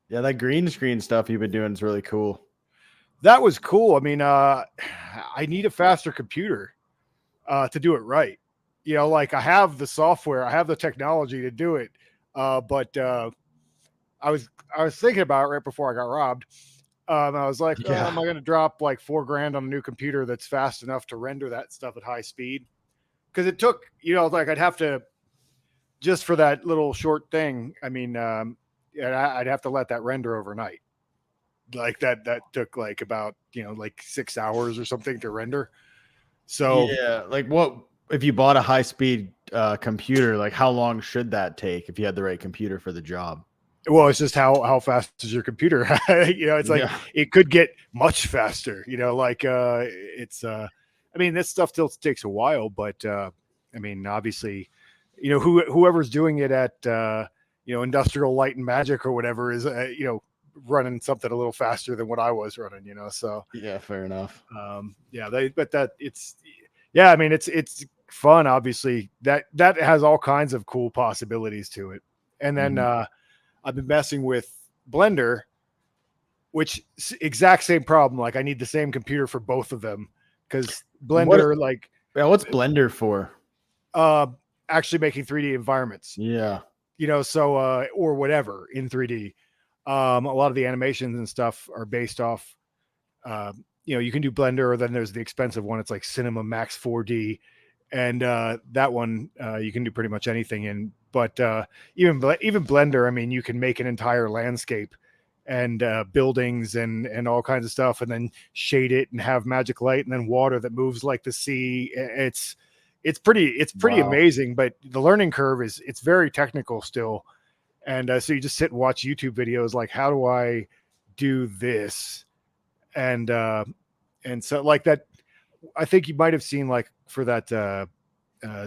Yeah, that green screen stuff you've been doing is really cool. That was cool. I mean, I need a faster computer to do it right. Like I have the software, I have the technology to do it, but I was I was thinking about it right before I got robbed. I was like, oh, Yeah. am I going to drop like $4,000 on a new computer that's fast enough to render that stuff at high speed? Because it took, like I'd have to just for that little short thing. I mean, yeah, I'd have to let that render overnight. Like that took like about like 6 hours or something to render. So Yeah. Like what if you bought a high speed computer, like how long should that take if you had the right computer for the job? well, it's just how fast is your computer? It's like Yeah. it could get much faster. Like it's. I mean, this stuff still takes a while, but I mean, obviously, whoever's doing it at Industrial Light and Magic or whatever is running something a little faster than what I was running. So Yeah, fair enough. yeah, but that it's yeah. I mean, it's fun. Obviously, that has all kinds of cool possibilities to it, and then. Mhm. I've been messing with Blender, which exact same problem. Like I need the same computer for both of them because What Blender, like, yeah, what's Blender for? uh, actually making 3D environments, Yeah. so or whatever in 3D. A lot of the animations and stuff are based off. You can do Blender, or then there's the expensive one. It's like Cinema Max 4D, and that one you can do pretty much anything in. But even Blender, I mean, you can make an entire landscape and buildings and all kinds of stuff, and then shade it and have magic light and then water that moves like the sea. It's pretty Wow. amazing, but the learning curve is it's very technical still. And so you just sit and watch YouTube videos like, how do I do this? And so like that, I think you might have seen like for that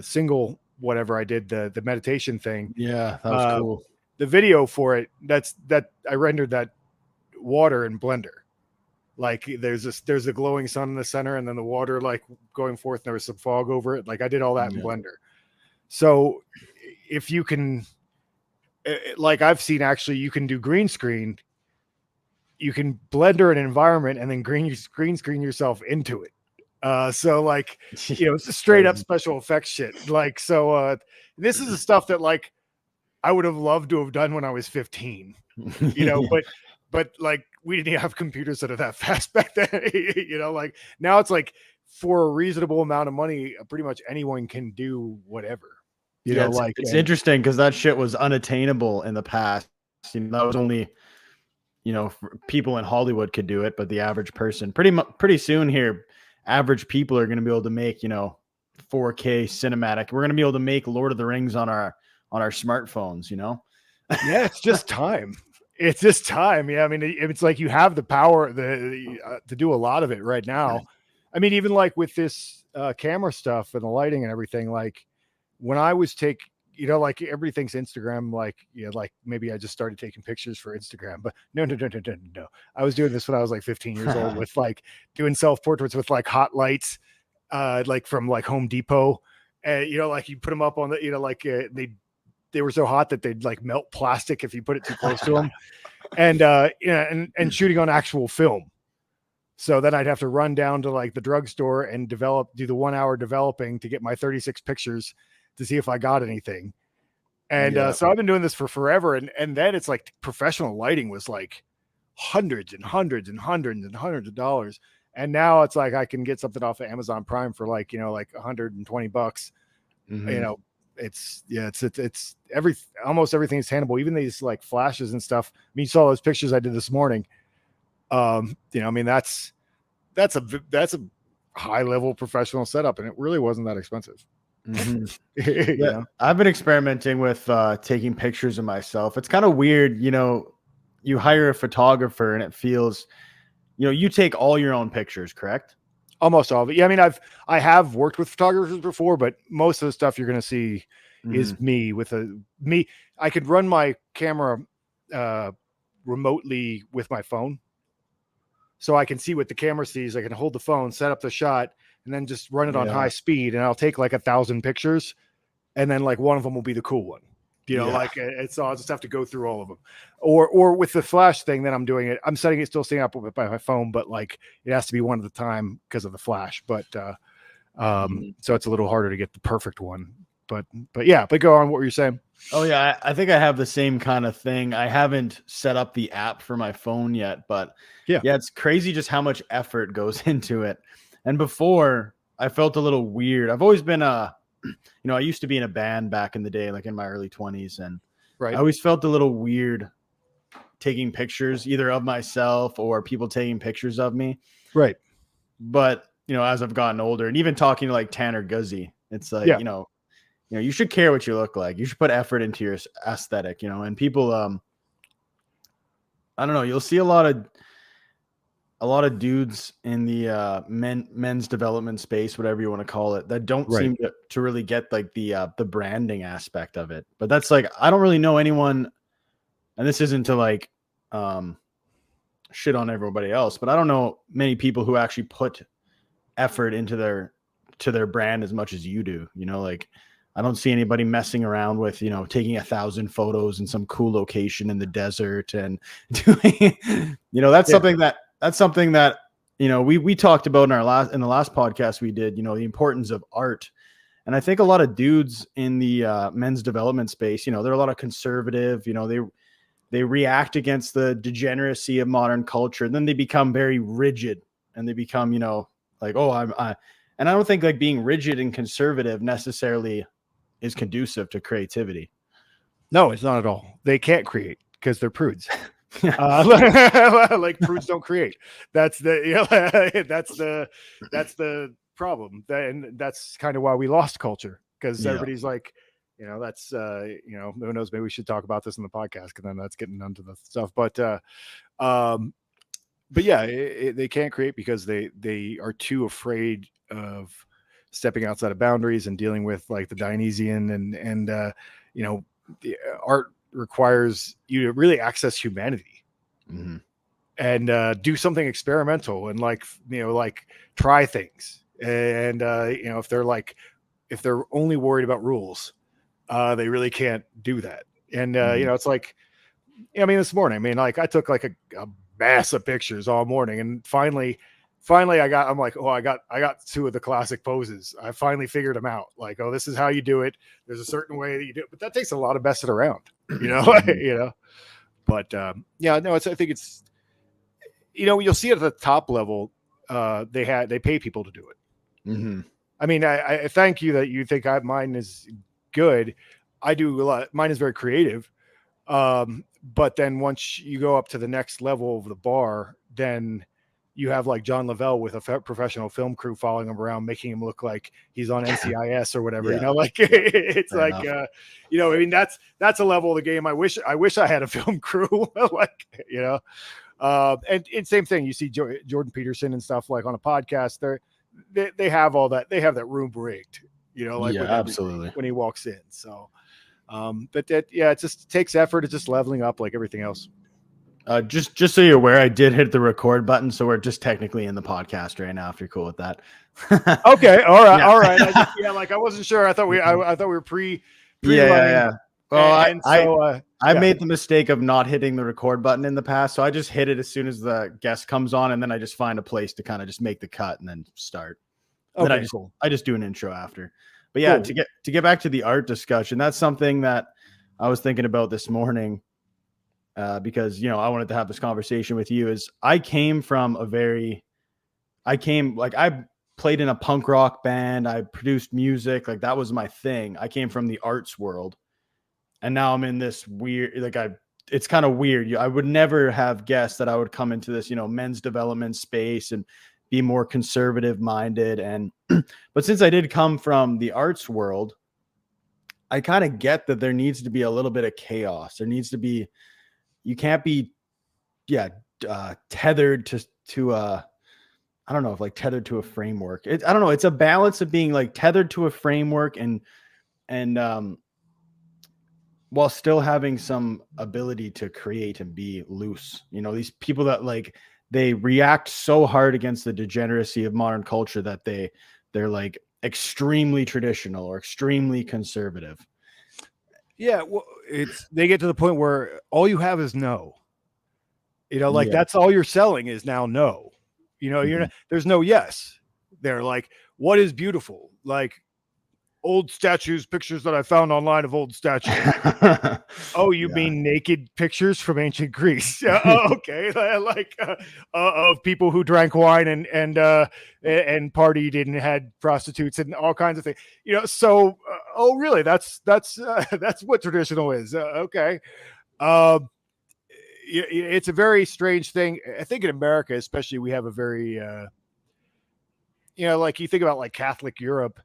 single whatever I did the meditation thing, Yeah, that was uh, cool. the video for it. That I rendered that water in Blender. Like there's a glowing sun in the center, and then the water like going forth. And there was some fog over it. Like I did all that in Yeah. Blender. So if you can, like I've seen actually, you can do green screen. You can blender an environment and then green screen yourself into it. So like, it's a straight up Crazy. special effects shit. Like, so this is the stuff that like I would have loved to have done when I was 15, but like we didn't have computers that are that fast back then. Like now it's like for a reasonable amount of money, pretty much anyone can do whatever. Yeah, it's Like it's and interesting because that shit was unattainable in the past. That was only people in Hollywood could do it, but the average person, pretty soon here, average people are going to be able to make 4K cinematic. We're going to be able to make Lord of the Rings on our smartphones. yeah, it's just time. It's just time. Yeah, I mean, it's like you have the power to do a lot of it right now. I mean, even like with this camera stuff and the lighting and everything, like when I was like everybody thinks Instagram, like, like maybe I just started taking pictures for Instagram, but no, no, no, no, no, no. I was doing this when I was like 15 years old with like doing self portraits with like hot lights, like from like Home Depot. And, like you put them up on the, like they were so hot that they'd like melt plastic if you put it too close to them. And, and shooting on actual film. So then I'd have to run down to like the drugstore and do the 1 hour developing to get my 36 pictures to see if I got anything. And Yeah. so I've been doing this for forever. And then it's like professional lighting was like hundreds and hundreds and hundreds and hundreds of dollars. And now it's like I can get something off of Amazon Prime for like, like $120. Mhm. It's almost everything is handleable, even these like flashes and stuff. I mean, you saw those pictures I did this morning. I mean, that's a high level professional setup, and it really wasn't that expensive. Mhm. you Yeah, know, I've been experimenting with taking pictures of myself. It's kind of weird, you hire a photographer and it feels, you take all your own pictures, correct? almost all of it. Yeah, I mean, I have worked with photographers before, but most of the stuff you're going to see is Mhm. me. I could run my camera uh, remotely with my phone, so I can see what the camera sees. I can hold the phone, set up the shot, and then just run it on high Yeah. speed, and I'll take like 1,000 pictures, and then like one of them will be the cool one. You know, like it's I'll just have to go through all of them, or with the flash thing. Then I'm doing it. I'm still setting up by my phone, but like it has to be one at a time because of the flash. But so it's a little harder to get the perfect one. But yeah, but go on. What were you saying? Oh yeah, I think I have the same kind of thing. I haven't set up the app for my phone yet, but yeah, it's crazy just how much effort goes into it. And before, I felt a little weird. I've always been I used to be in a band back in the day, like in my early 20s, and I always felt a little weird taking pictures either of myself or people taking pictures of me. Right. But, as I've gotten older and even talking to like Tanner Guzzi, it's like, you should care what you look like. You should put effort into your aesthetic, and people, I don't know, you'll see a lot of dudes in the men's development space, whatever you want to call it, that don't seem to really get like the branding aspect of it. But that's like, I don't really know anyone, and this isn't to like shit on everybody else, but I don't know many people who actually put effort into their brand as much as you do. Like I don't see anybody messing around with, taking 1,000 photos in some cool location in the desert and doing, that's something that, we talked about in the last podcast we did, the importance of art. And I think a lot of dudes in the men's development space, they're a lot of conservative, they react against the degeneracy of modern culture. And then they become very rigid and they become, like, and I don't think like being rigid and conservative necessarily is conducive to creativity. No, it's not at all. They can't create because they're prudes. Like prudes don't create. That's the problem. And that's kind of why we lost culture, because everybody's like, that's who knows, maybe we should talk about this in the podcast, because then that's getting onto the stuff. But yeah, they can't create because they are too afraid of stepping outside of boundaries and dealing with like the Dionysian and the art requires you to really access humanity and do something experimental and like try things. And if they're only worried about rules, they really can't do that. And it's like, this morning, I took like a mass of pictures all morning, and finally I got two of the classic poses. I finally figured them out. Like, oh, this is how you do it. There's a certain way that you do it, but that takes a lot of messing around, But I think it's, you'll see it at the top level. They pay people to do it. I thank you that you think mine is good. I do a lot. Mine is very creative. But then once you go up to the next level of the bar, then you have like John Lavelle with a professional film crew following him around, making him look like he's on NCIS or whatever, it's fair like, enough. That's a level of the game. I wish I had a film crew and same thing. You see Jordan Peterson and stuff like on a podcast, they have all that. They have that room rigged, absolutely when he walks in. So, but it just takes effort. It's just leveling up like everything else. Just so you're aware, I did hit the record button, so we're just technically in the podcast right now. If you're cool with that. Okay, all right, all right. I wasn't sure. I thought we were pre. Yeah. Well, I made the mistake of not hitting the record button in the past, so I just hit it as soon as the guest comes on, and then I just find a place to kind of just make the cut and then start. And then I just do an intro after. But yeah, cool. to get back to the art discussion, that's something that I was thinking about this morning. Because, I wanted to have this conversation with you. I played in a punk rock band. I produced music. Like that was my thing. I came from the arts world, and now I'm in this weird, it's kind of weird. I would never have guessed that I would come into this, men's development space and be more conservative minded. And, but since I did come from the arts world, I kind of get that there needs to be a little bit of chaos. There needs to be, you can't be, tethered to I don't know if like tethered to a framework. I don't know. It's a balance of being like tethered to a framework and while still having some ability to create and be loose. These people that like, they react so hard against the degeneracy of modern culture that they're like extremely traditional or extremely conservative. Yeah, well, they get to the point where all you have is no. Like Yeah. that's all you're selling is now no. Mhm. There's no yes. They're like, what is beautiful? Like old statues, pictures that I found online of old statues. Oh, you Yeah. mean naked pictures from ancient Greece? Yeah. Oh, okay. Like of people who drank wine and partied and had prostitutes and all kinds of things. So oh, really? That's that's what traditional is. Okay. Um, it's a very strange thing. I think in America, especially, we have a very like you think about like Catholic Europe,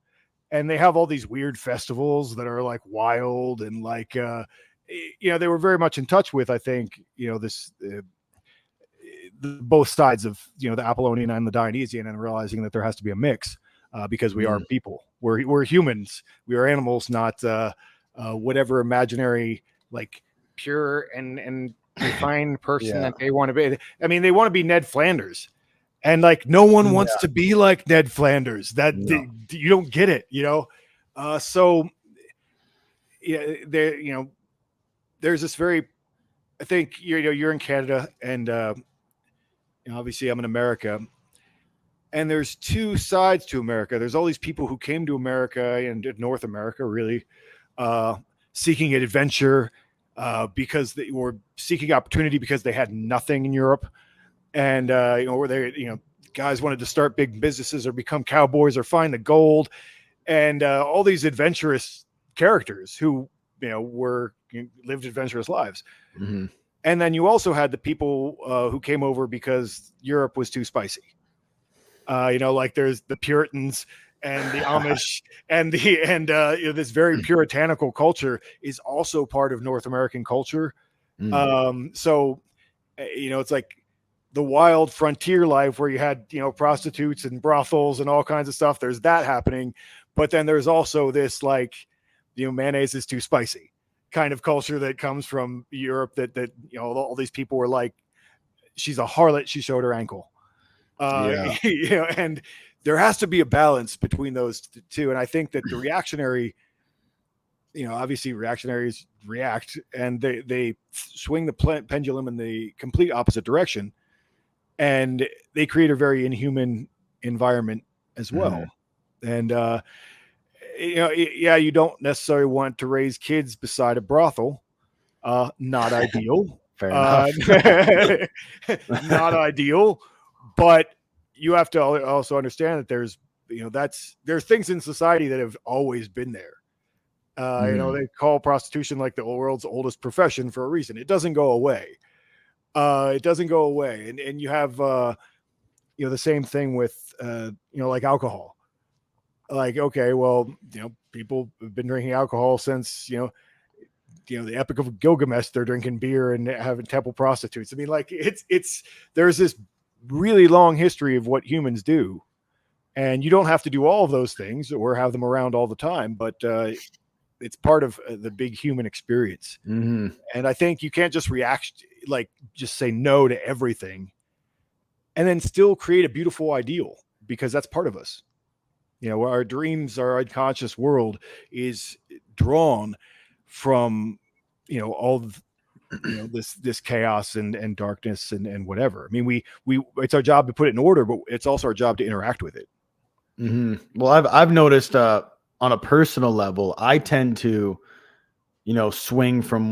and they have all these weird festivals that are like wild and like they were very much in touch with, I think, this both sides of the Apollonian and the Dionysian, and realizing that there has to be a mix because we are Mm. people, we're humans, we are animals, not whatever imaginary like pure and refined person Yeah. that they want to be. I mean, they want to be Ned Flanders, and like no one wants Yeah. to be like Ned Flanders. No. You don't get it, So yeah, there's this very. I think you're in Canada, and obviously I'm in America, and there's two sides to America. There's all these people who came to America and North America, really, uh, seeking an adventure because they were seeking opportunity because they had nothing in Europe, and where they guys wanted to start big businesses or become cowboys or find the gold, and all these adventurous characters who lived adventurous lives. Mhm. And then you also had the people who came over because Europe was too spicy. Like there's the Puritans and the Amish and this very puritanical culture is also part of North American culture. Mm. So it's like the wild frontier life where you had prostitutes and brothels and all kinds of stuff. There's that happening, but then there's also this like mayonnaise is too spicy kind of culture that comes from Europe. That all these people were like, she's a harlot, she showed her ankle. Yeah. And there has to be a balance between those two. And I think that the reactionary, obviously reactionaries react and they swing the pendulum in the complete opposite direction, and they create a very inhuman environment as well. Mhm. And yeah, you don't necessarily want to raise kids beside a brothel. Not ideal. Fair Uh, enough. not ideal, but you have to also understand that there's there's things in society that have always been there. Mhm. They call prostitution like the world's oldest profession for a reason. It doesn't go away. It doesn't go away, and you have the same thing with like alcohol. Like, okay, well, people have been drinking alcohol since the Epic of Gilgamesh. They're drinking beer and having temple prostitutes. I mean, like it's there's this really long history of what humans do, and you don't have to do all of those things or have them around all the time, but it's part of the big human experience. Mhm. And I think you can't just react, like just say no to everything and then still create a beautiful ideal, because that's part of us. Our dreams, our unconscious world is drawn from all of this chaos and darkness and whatever. I mean, we it's our job to put it in order, but it's also our job to interact with it. Mhm. Well, I've noticed on a personal level, I tend to, swing from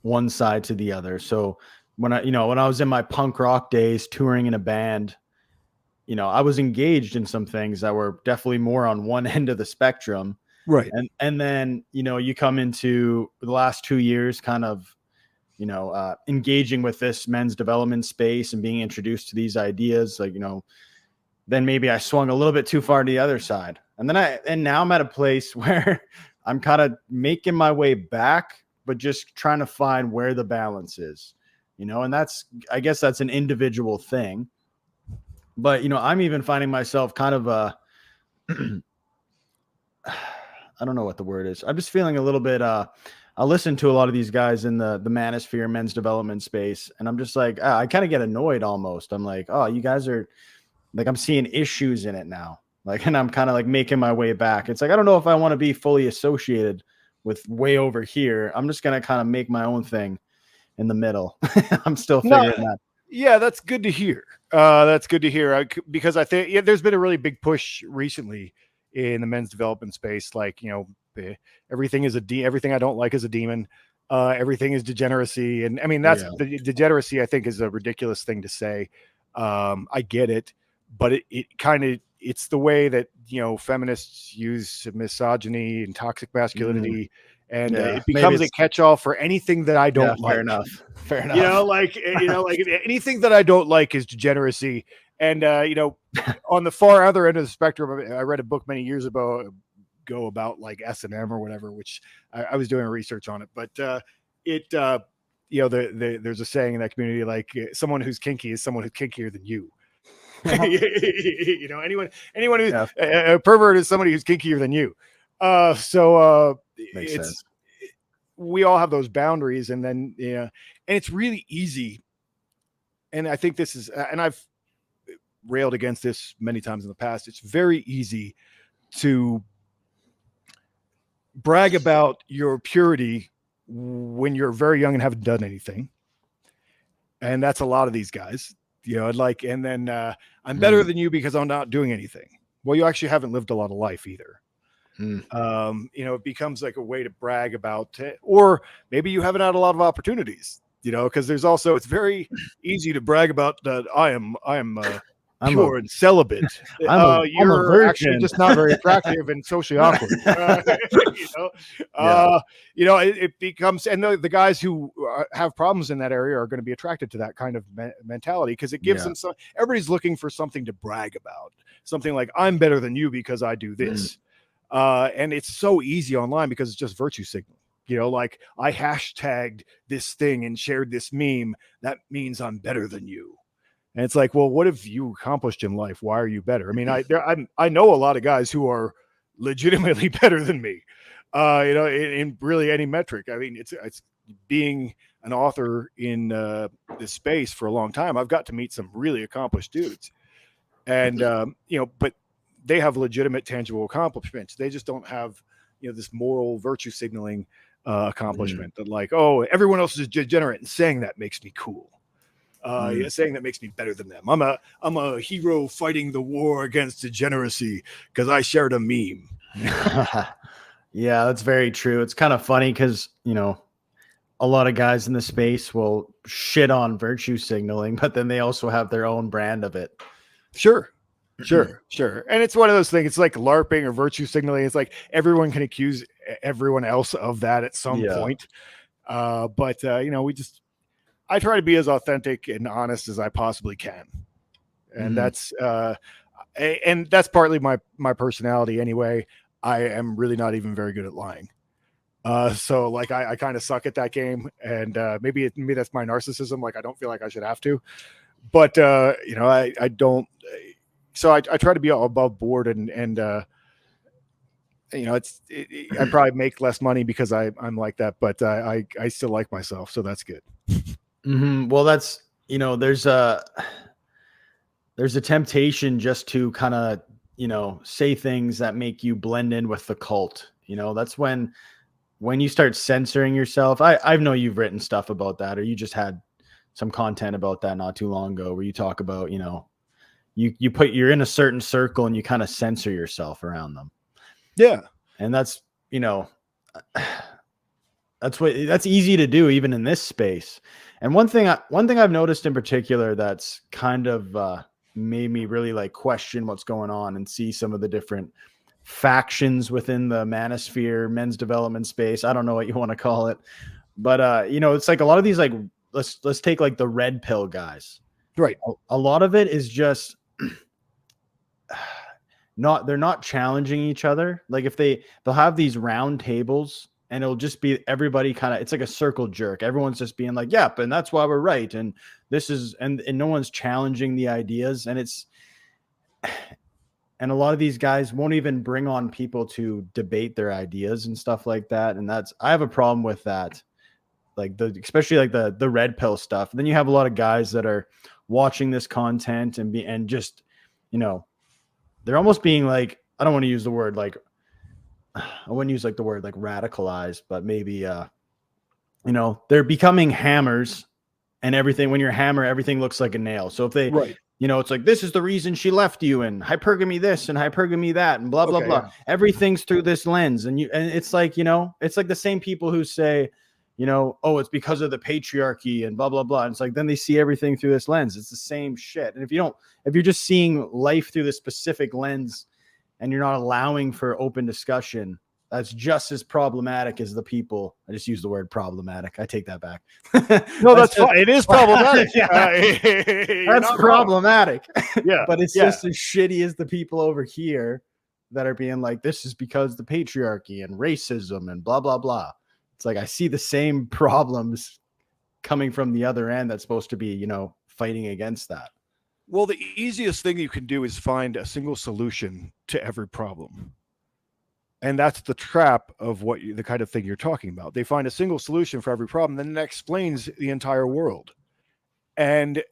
one side to the other. So when I was in my punk rock days touring in a band, I was engaged in some things that were definitely more on one end of the spectrum. Right. And then, you come into the last 2 years kind of, engaging with this men's development space and being introduced to these ideas, like, then maybe I swung a little bit too far to the other side. And now I'm at a place where I'm kind of making my way back, but just trying to find where the balance is, and I guess that's an individual thing. But, I'm even finding myself kind of I don't know what the word is. I'm just feeling a little bit, I listen to a lot of these guys in the manosphere men's development space, and I'm just like, I kind of get annoyed almost. I'm like, oh, you guys are like, I'm seeing issues in it now. Like, and I'm kind of like making my way back. It's like, I don't know if I want to be fully associated with way over here. I'm just gonna kind of make my own thing in the middle. I'm still No, figuring that. yeah, that's good to hear. That's good to hear because I think there's been a really big push recently in the men's development space. Like, everything is everything I don't like is a demon. Everything is degeneracy, and I mean that's the degeneracy. I think is a ridiculous thing to say. I get it, but it's the way that feminists use misogyny and toxic masculinity. And it becomes a catch-all for anything that I don't like. Fair enough. Fair enough. Like anything that I don't like is degeneracy. And on the far other end of the spectrum, I read a book many years ago about like S&M or whatever, which I was doing research on it. But there's a saying in that community, like someone who's kinky is someone who's kinkier than you. Anyone who's a pervert is somebody who's kinkier than you. Makes sense. We all have those boundaries, and then and it's really easy. And I think this is, and I've railed against this many times in the past. It's very easy to brag about your purity when you're very young and haven't done anything. And that's a lot of these guys, and then I'm better than you because I'm not doing anything. Well, you actually haven't lived a lot of life either. It becomes like a way to brag about it, or maybe you haven't had a lot of opportunities, because there's also, it's very easy to brag about that. I'm pure and celibate. You're actually just not very attractive and socially awkward. It becomes, and the guys who have problems in that area are going to be attracted to that kind of mentality, because it gives them some. Everybody's looking for something to brag about, something like, I'm better than you because I do this. And it's so easy online because it's just virtue signaling. Like, I hashtagged this thing and shared this meme. That means I'm better than you. And it's like, well, what have you accomplished in life? Why are you better? I mean, I know a lot of guys who are legitimately better than me, in really any metric. I mean, it's being an author in this space for a long time. I've got to meet some really accomplished dudes, and but they have legitimate, tangible accomplishments. They just don't have, this moral virtue signaling accomplishment that, like, oh, everyone else is degenerate, and saying that makes me cool. Saying that makes me better than them. I'm a hero fighting the war against degeneracy because I shared a meme. Yeah, that's very true. It's kind of funny because, a lot of guys in the space will shit on virtue signaling, but then they also have their own brand of it. Sure. And it's one of those things. It's like LARPing or virtue signaling. It's like everyone can accuse everyone else of that at some point. But I try to be as authentic and honest as I possibly can. And that's partly my personality anyway. I am really not even very good at lying. So like I kind of suck at that game, and maybe that's my narcissism. Like, I don't feel like I should have to, but I don't. So I try to be above board, and I probably make less money because I'm like that, but I still like myself, so that's good. Well, that's, there's a temptation just to kind of, say things that make you blend in with the cult. That's when you start censoring yourself. I know you've written stuff about that, or you just had some content about that not too long ago, where you talk about, you're in a certain circle and you kind of censor yourself around them. Yeah. And that's, that's easy to do even in this space. And one thing I've noticed in particular that's kind of made me really like question what's going on and see some of the different factions within the manosphere, men's development space. I don't know what you want to call it, but it's like a lot of these, like, let's take like the red pill guys. Right. A lot of it is just they're not challenging each other. Like, if they'll have these round tables, and it'll just be everybody kind of, it's like a circle jerk. Everyone's just being like, yep, and that's why we're right. And this is, and no one's challenging the ideas. And and a lot of these guys won't even bring on people to debate their ideas and stuff like that. And I have a problem with that. Like especially like the red pill stuff. And then you have a lot of guys that are watching this content and just, they're almost being like, I don't want to use the word like I wouldn't use like the word like radicalized, but maybe, they're becoming hammers, and everything, when you're a hammer, everything looks like a nail. So if they, Right. it's like, this is the reason she left you, and hypergamy this and hypergamy that, and blah, blah, Okay. blah. Yeah. Everything's through this lens. And it's like, it's like the same people who say, oh, it's because of the patriarchy and blah, blah, blah. And it's like, then they see everything through this lens. It's the same shit. And if you're just seeing life through this specific lens, and you're not allowing for open discussion, that's just as problematic as the people. I just used the word problematic. I take that back. No, that's fine. It is problematic. That's problematic. Yeah. But it's just as shitty as the people over here that are being like, this is because the patriarchy and racism and blah, blah, blah. It's like, I see the same problems coming from the other end that's supposed to be, fighting against that. Well, the easiest thing you can do is find a single solution to every problem. And that's the trap of the kind of thing you're talking about. They find a single solution for every problem, then that explains the entire world. And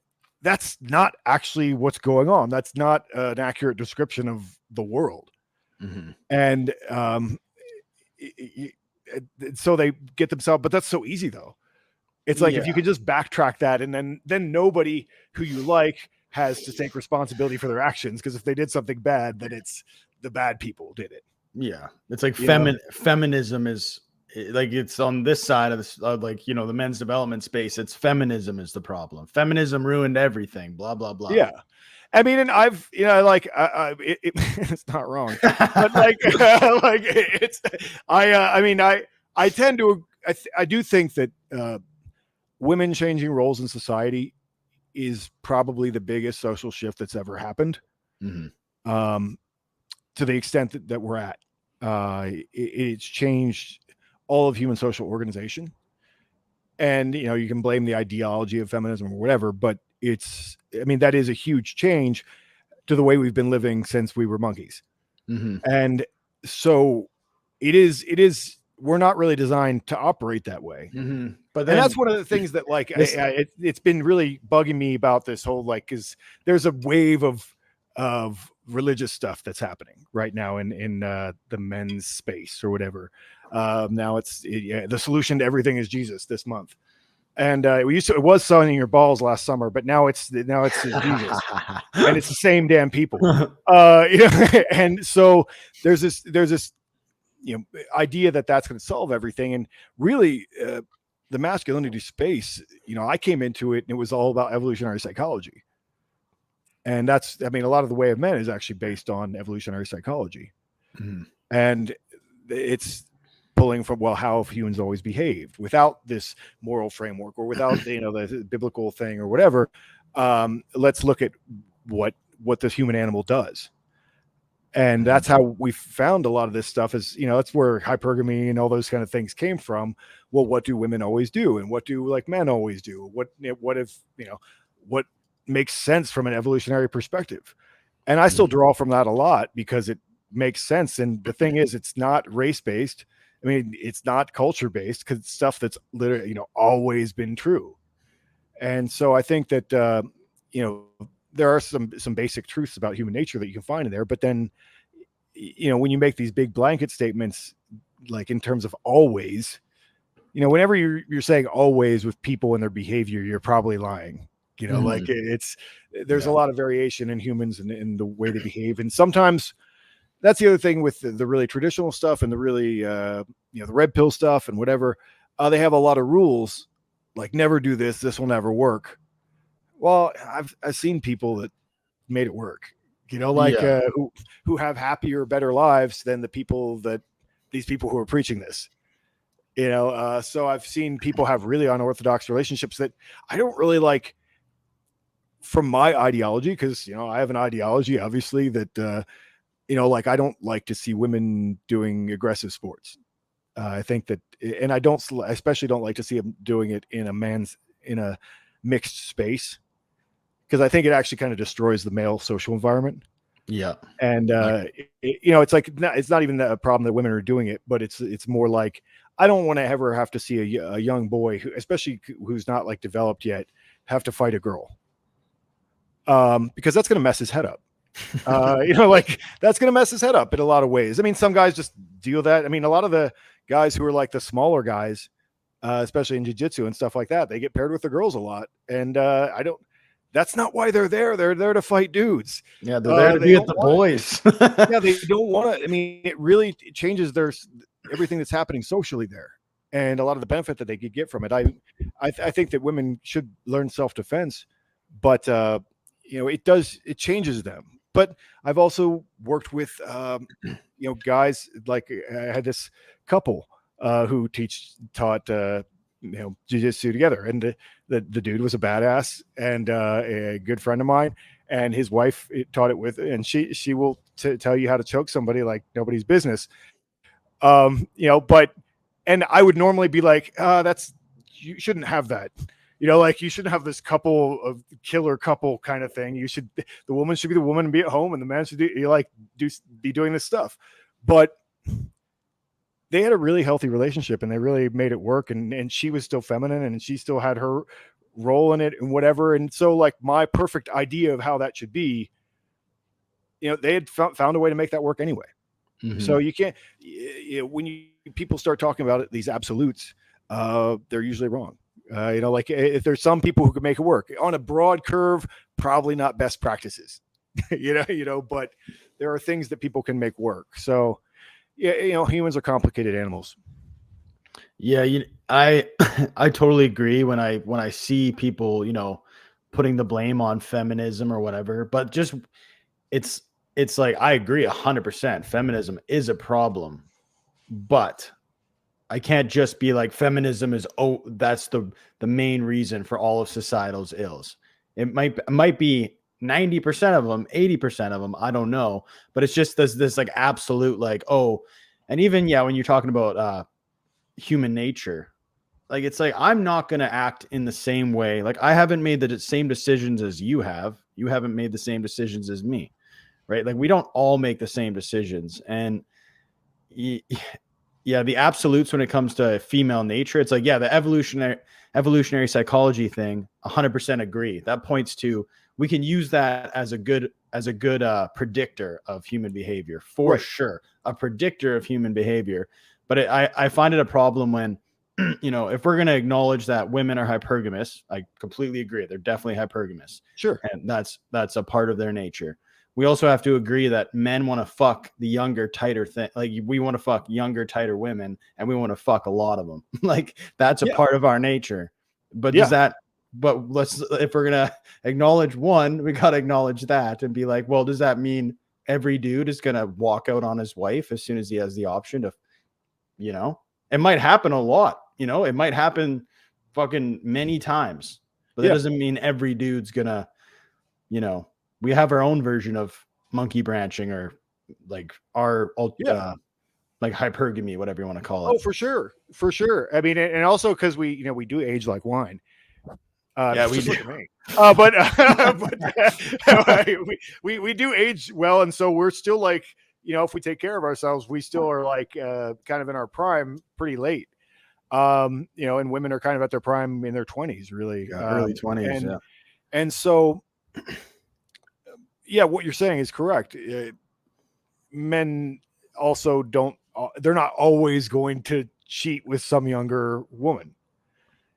that's not actually what's going on. That's not an accurate description of the world. Mm-hmm. And so they get themselves, but that's so easy though. It's like, if you could just backtrack that, and then nobody who you like has to take responsibility for their actions. Because if they did something bad, then it's the bad people did it. Yeah, it's like feminism is like, it's on this side of this, the men's development space. It's feminism is the problem. Feminism ruined everything. Blah blah blah. Yeah, I mean, and I've it's not wrong, but I tend to I do think that women changing roles in society is probably the biggest social shift that's ever happened. Mm-hmm. To the extent that we're at, it's changed all of human social organization. And, you can blame the ideology of feminism or whatever, but that is a huge change to the way we've been living since we were monkeys. Mm-hmm. And so we're not really designed to operate that way. Mm-hmm. And that's one of the things that it's been really bugging me about this whole, because there's a wave of religious stuff that's happening right now in the men's space or whatever. Now the solution to everything is Jesus this month. And it was sunning your balls last summer, but now it's Jesus, and it's the same damn people. And so there's this idea that that's going to solve everything. And really, the masculinity space, I came into it and it was all about evolutionary psychology. And that's, a lot of the way of men is actually based on evolutionary psychology. Mm-hmm. And it's pulling from, how have humans always behaved without this moral framework, or without, the biblical thing or whatever. Let's look at what this human animal does. And that's how we found a lot of this stuff is, that's where hypergamy and all those kind of things came from. Well, what do women always do? And what do men always do? What makes sense from an evolutionary perspective? And I still draw from that a lot because it makes sense. And the thing is, it's not race-based. It's not culture-based, because it's stuff that's literally, always been true. And so I think that, there are some basic truths about human nature that you can find in there. But then, when you make these big blanket statements, like in terms of always, whenever you're saying always with people and their behavior, you're probably lying. There's a lot of variation in humans and in the way they behave. And sometimes that's the other thing with the really traditional stuff and the really, the red pill stuff and whatever. They have a lot of rules, like never do this. This will never work. Well, I've seen people that made it work, who have happier, better lives than these people who are preaching this. So I've seen people have really unorthodox relationships that I don't really like from my ideology, because I have an ideology, obviously, that I don't like to see women doing aggressive sports. I think that, and I especially don't like to see them doing it in a mixed space, because I think it actually kind of destroys the male social environment. Yeah. And it's like, it's not even a problem that women are doing it, but it's more like, I don't want to ever have to see a young boy especially who's not developed yet, have to fight a girl. Because that's going to mess his head up. Like that's going to mess his head up in a lot of ways. I mean, some guys just deal with that. I mean, a lot of the guys who are like the smaller guys, especially in jiu-jitsu and stuff like that, they get paired with the girls a lot. And that's not why they're there. They're there to fight dudes. Yeah, they're there to be with the boys. Yeah, they don't want to. I mean, it really changes everything that's happening socially there, and a lot of the benefit that they could get from it. I think that women should learn self-defense, but it changes them. But I've also worked with guys like I had this couple who taught jiu-jitsu together, and the dude was a badass and a good friend of mine, and his wife taught it with, and she will tell you how to choke somebody like nobody's business. But and I would normally be like, you shouldn't have that. Like you shouldn't have this killer couple kind of thing. The woman should be the woman and be at home, and the man should be doing this stuff. But they had a really healthy relationship, and they really made it work. And she was still feminine, and she still had her role in it and whatever. And so like my perfect idea of how that should be, they had found a way to make that work anyway. Mm-hmm. So you can't, when people start talking about it, these absolutes, they're usually wrong. Like if there's some people who can make it work on a broad curve, probably not best practices, but there are things that people can make work. So yeah, humans are complicated animals. Yeah. I totally agree when I see people, putting the blame on feminism or whatever, but just it's like, I agree 100%. Feminism is a problem, but I can't just be like feminism is, that's the main reason for all of societal's ills. It might be 90% of them, 80% of them, I don't know, but it's just this like absolute like, and even when you're talking about human nature, like it's like I'm not going to act in the same way. Like I haven't made the same decisions as you have. You haven't made the same decisions as me, right? Like we don't all make the same decisions. And the absolutes when it comes to female nature, it's like, the evolutionary psychology thing, 100% agree. That points to, we can use that as a good predictor of human behavior for sure, a predictor of human behavior. But I find it a problem when, if we're going to acknowledge that women are hypergamous, I completely agree. They're definitely hypergamous. Sure. And that's a part of their nature. We also have to agree that men want to fuck the younger, tighter thing. Like we want to fuck younger, tighter women, and we want to fuck a lot of them. Like that's a part of our nature. But if we're going to acknowledge one, we got to acknowledge that and be like, well, does that mean every dude is going to walk out on his wife as soon as he has the option to, it might happen a lot, it might happen fucking many times, but that doesn't mean every dude's gonna, we have our own version of monkey branching or like our like hypergamy, whatever you want to call it. Oh, for sure. For sure. I mean, and also because we do age like wine. We do. But we do age well. And so we're still like, if we take care of ourselves, we still are like kind of in our prime pretty late. And women are kind of at their prime in their 20s, really. Early 20s. And so, what you're saying is correct. Men also they're not always going to cheat with some younger woman.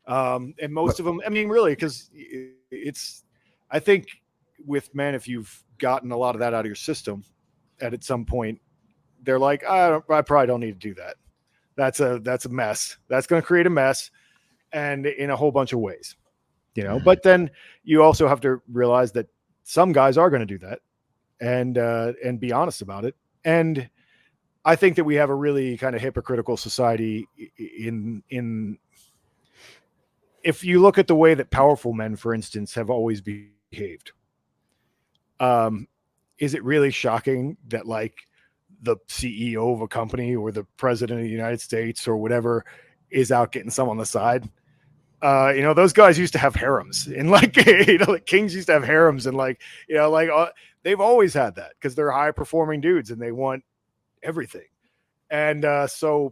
And most of them, I mean, really, because I think with men, if you've gotten a lot of that out of your system at some point, they're like, I probably don't need to do that. That's a mess. That's going to create a mess, and in a whole bunch of ways, but then you also have to realize that some guys are going to do that and be honest about it. And I think that we have a really kind of hypocritical society in if you look at the way that powerful men, for instance, have always behaved. Is it really shocking that like the CEO of a company or the president of the United States or whatever is out getting some on the side? Those guys used to have harems, and like, like kings used to have harems, and they've always had that because they're high performing dudes and they want everything. And so,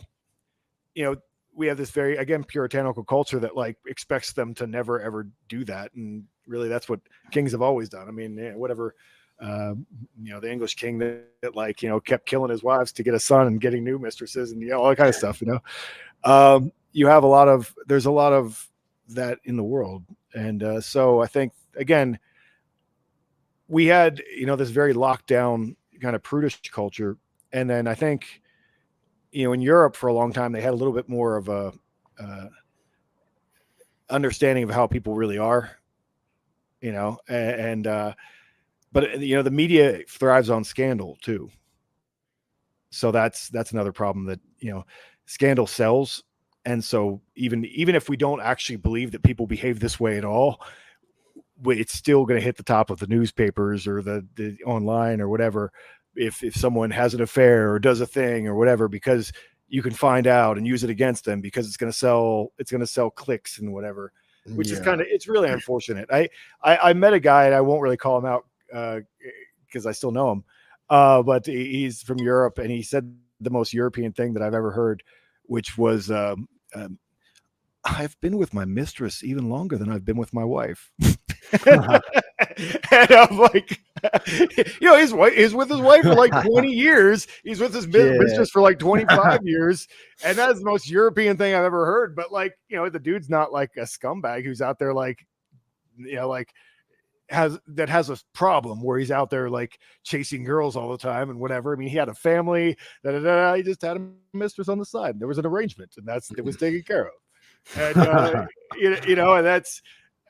we have this very, again, puritanical culture that like expects them to never, ever do that. And really that's what kings have always done. I mean, whatever The English king that like, kept killing his wives to get a son and getting new mistresses and, all that kind of stuff, there's a lot of that in the world. And so I think, again, we had, this very locked down kind of prudish culture. And then I think, in Europe for a long time, they had a little bit more of a understanding of how people really are, but the media thrives on scandal too. So that's another problem that, scandal sells. And so even if we don't actually believe that people behave this way at all, it's still going to hit the top of the newspapers or the online or whatever. If someone has an affair or does a thing or whatever, because you can find out and use it against them because it's going to sell clicks and whatever, which is it's really unfortunate. I met a guy, and I won't really call him out because I still know him. But he's from Europe, and he said the most European thing that I've ever heard, which was, I've been with my mistress even longer than I've been with my wife. And I'm like, he's with his wife for like 20 years. He's with his mistress for like 25 years. And that's the most European thing I've ever heard. But like, the dude's not like a scumbag who's out there like, has a problem where he's out there like chasing girls all the time and whatever. I mean, he had a family, he just had a mistress on the side. There was an arrangement, and it was taken care of. And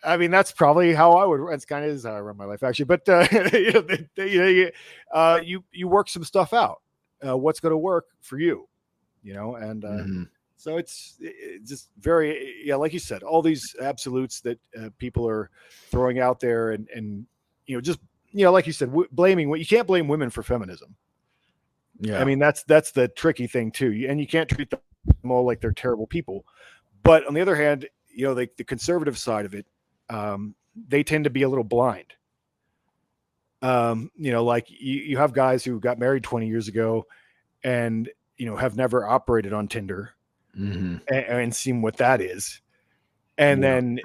and that's probably how I would. It's kind of is how I run my life, actually. But you work some stuff out. What's going to work for you, So it's just very, like you said, all these absolutes that people are throwing out there, and just like you said, blaming. You can't blame women for feminism. Yeah, I mean that's the tricky thing too, and you can't treat them all like they're terrible people. But on the other hand, the conservative side of it, they tend to be a little blind. Like you have guys who got married 20 years ago and, have never operated on Tinder and seen what that is. And then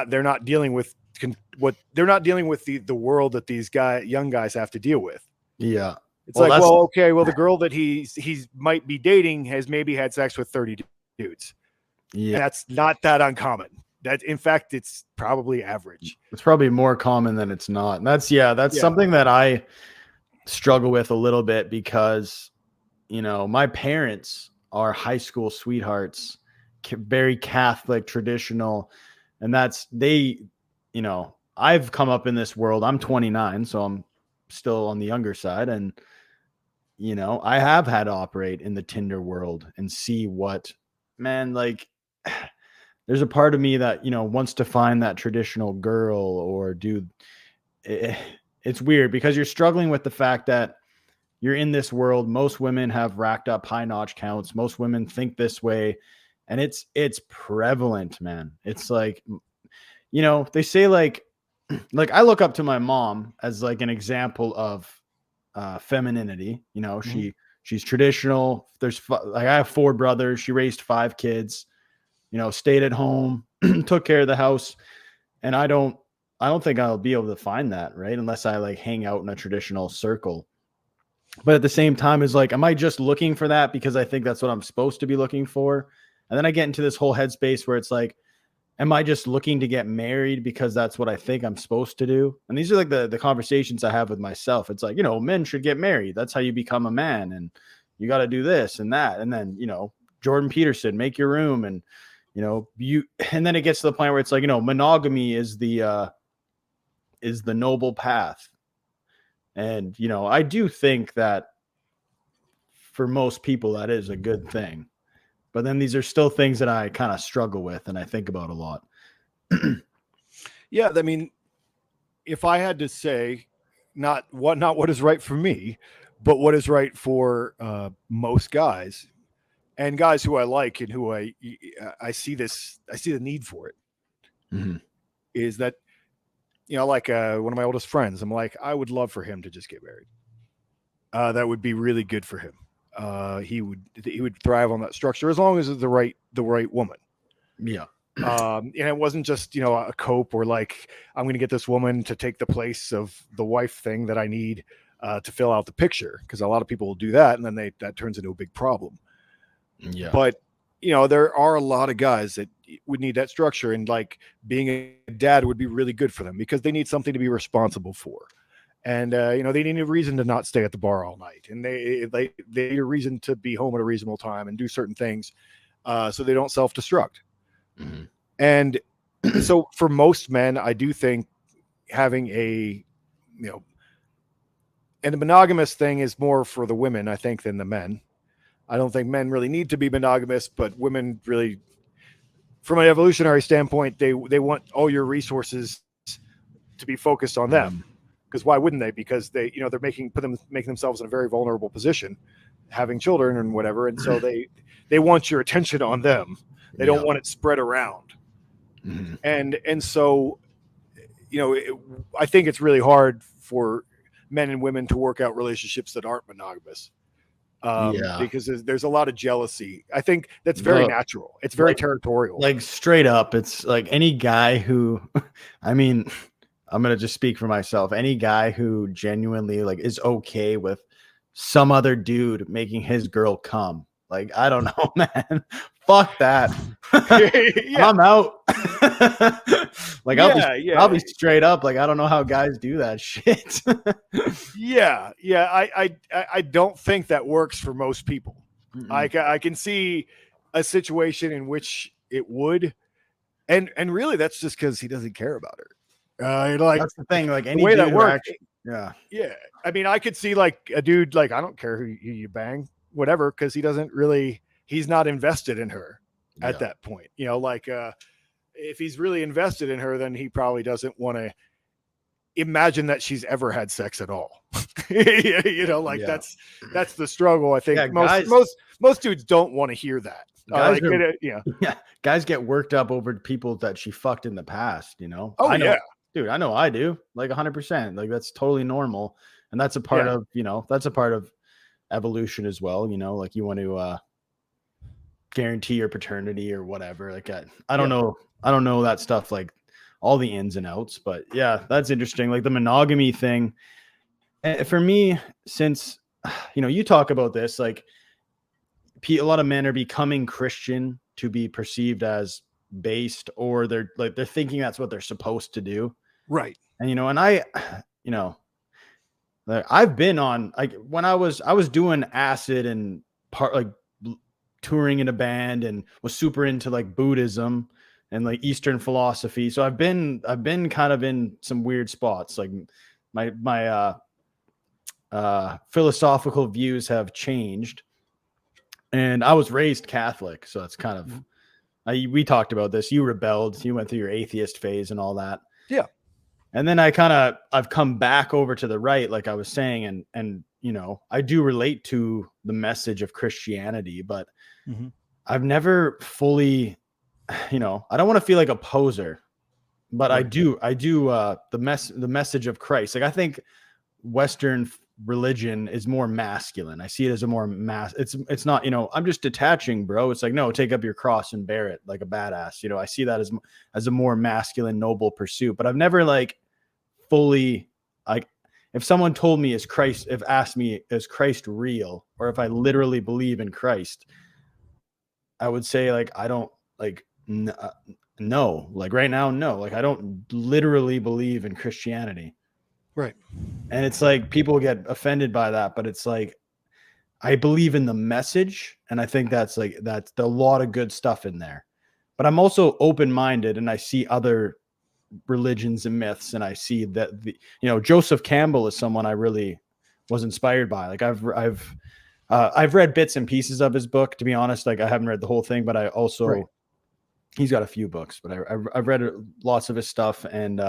they're not dealing with the world that these young guys have to deal with. Yeah. It's the girl that he's might be dating has maybe had sex with 30 dudes. Yeah. And that's not that uncommon. That, in fact, it's probably average. It's probably more common than it's not. And that's something that I struggle with a little bit because, my parents are high school sweethearts, very Catholic, traditional. And I've come up in this world. I'm 29, so I'm still on the younger side. And, I have had to operate in the Tinder world and see what, man, like, there's a part of me that, wants to find that traditional girl or it's weird because you're struggling with the fact that you're in this world. Most women have racked up high notch counts. Most women think this way, and it's prevalent, man. It's like, they say like I look up to my mom as like an example of femininity. She's traditional. I have 4 brothers. She raised 5 kids. Stayed at home, took care of the house. And I don't think I'll be able to find that, right? Unless I like hang out in a traditional circle. But at the same time, is like, am I just looking for that because I think that's what I'm supposed to be looking for? And then I get into this whole headspace where it's like, am I just looking to get married because that's what I think I'm supposed to do? And these are like the conversations I have with myself. It's like, men should get married. That's how you become a man. And you got to do this and that. And then, Jordan Peterson, make your room. And, and then it gets to the point where it's like, monogamy is the noble path. And, I do think that for most people, that is a good thing. But then these are still things that I kind of struggle with and I think about a lot. Yeah. I mean, if I had to say not what is right for me, but what is right for most guys and guys who I like and who I see the need for it, is that, like one of my oldest friends, I'm like, I would love for him to just get married. That would be really good for him. He would thrive on that structure as long as it's the right woman. Yeah. And it wasn't just, you know, a cope or like, I'm going to get this woman to take the place of the wife thing that I need to fill out the picture. Because a lot of people will do that, and then that turns into a big problem. Yeah. But, you know, there are a lot of guys that would need that structure, and like being a dad would be really good for them because they need something to be responsible for. And, you know, they need a reason to not stay at the bar all night, and they need a reason to be home at a reasonable time and do certain things so they don't self-destruct. Mm-hmm. And so for most men, I do think having a, you know, and the monogamous thing is more for the women, I think, than the men. I don't think men really need to be monogamous, but women really, from an evolutionary standpoint, they want all your resources to be focused on them. Because why wouldn't they? Because they, you know, they're making themselves in a very vulnerable position, having children and whatever, and so they want your attention on them. They don't want it spread around. Mm-hmm. And so, you know, I think it's really hard for men and women to work out relationships that aren't monogamous. Because there's a lot of jealousy. I think that's very natural. It's very territorial. Like straight up, it's like any guy who, I mean, I'm going to just speak for myself. Any guy who genuinely like is okay with some other dude making his girl come. Like, I don't know, man. Fuck that. I'm out. Like, I'll be straight up. Like, I don't know how guys do that shit. Yeah. I don't think that works for most people. I can see a situation in which it would, and really that's just because he doesn't care about her. Like, that's the thing. Like any way dude that works. Yeah. I mean, I could see like a dude, like, I don't care who you bang, whatever, because he's not invested in her at that point. You know, like if he's really invested in her, then he probably doesn't want to imagine that she's ever had sex at all. You know, like that's the struggle. I think most dudes don't want to hear that. Guys get worked up over people that she fucked in the past, you know? Oh, I know, dude, I know I do, like 100%. Like that's totally normal. And that's a part of, you know, that's a part of evolution as well. You know, like you want to guarantee your paternity or whatever. Like I don't know. I don't know that stuff, like all the ins and outs, but yeah, that's interesting. Like the monogamy thing. And for me, since, you know, you talk about this, like a lot of men are becoming Christian to be perceived as based, or they're thinking that's what they're supposed to do. Right. And, you know, and you know, I've been on, like when I was doing acid and touring in a band and was super into like Buddhism and like Eastern philosophy. So I've been kind of in some weird spots. Like my philosophical views have changed, and I was raised Catholic. So it's kind of, we talked about this. You rebelled, you went through your atheist phase and all that. Yeah. And then I've come back over to the right, like I was saying, and you know, I do relate to the message of Christianity, but I've never fully, you know, I don't want to feel like a poser, but right. I do the message of Christ. Like I think Western religion is more masculine. I see it as a more it's not, you know, I'm just detaching, bro. It's like, no, take up your cross and bear it like a badass. You know, I see that as a more masculine, noble pursuit, but I've never like fully, like if someone told me asked me, is Christ real? Or if I literally believe in Christ, I would say like, I don't like, no, like right now, no, like I don't literally believe in Christianity. Right. And it's like people get offended by that, but it's like I believe in the message, and I think that's a lot of good stuff in there. But I'm also open-minded, and I see other religions and myths, and I see that you know, Joseph Campbell is someone I really was inspired by. Like I've read bits and pieces of his book, to be honest. Like I haven't read the whole thing, but I also he's got a few books, but I've read lots of his stuff, and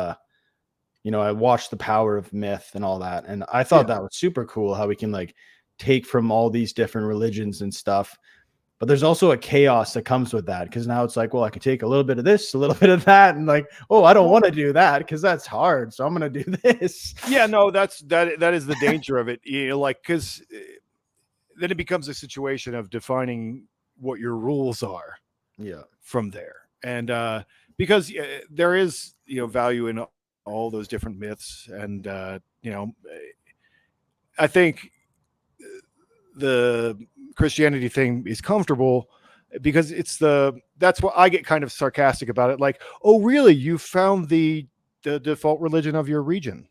you know, I watched The Power of Myth and all that. And I thought that was super cool how we can like take from all these different religions and stuff. But there's also a chaos that comes with that, because now it's like, well, I could take a little bit of this, a little bit of that, and like, oh, I don't want to do that because that's hard. So I'm going to do this. Yeah, no, that is the danger of it. You know, like, because then it becomes a situation of defining what your rules are. Yeah. From there. And because there is, value in all those different myths. And, I think the Christianity thing is comfortable because that's what I get kind of sarcastic about it. Like, oh, really? You found the default religion of your region.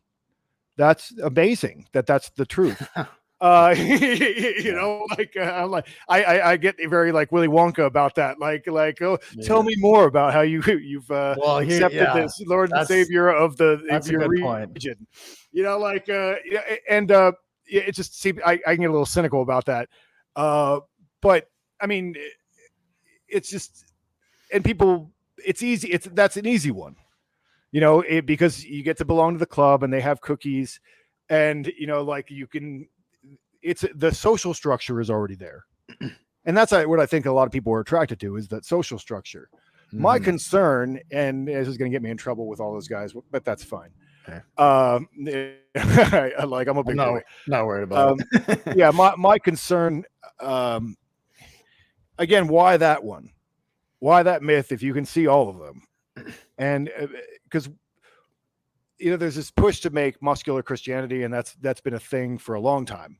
That's amazing that's the truth. I'm like, I get very like Willy Wonka about that. Like, oh, tell me more about how you've accepted this Lord and Savior of your region. It just seems I can get a little cynical about that. But I mean, it's just, and people, it's easy. That's an easy one, because you get to belong to the club and they have cookies, and it's the social structure is already there. And that's what I think a lot of people are attracted to, is that social structure. Mm-hmm. My concern, and this is going to get me in trouble with all those guys, but that's fine. Okay. I'm a big boy. Not worried about it. Yeah, my concern, again, why that one? Why that myth if you can see all of them? And because there's this push to make muscular Christianity, and that's been a thing for a long time.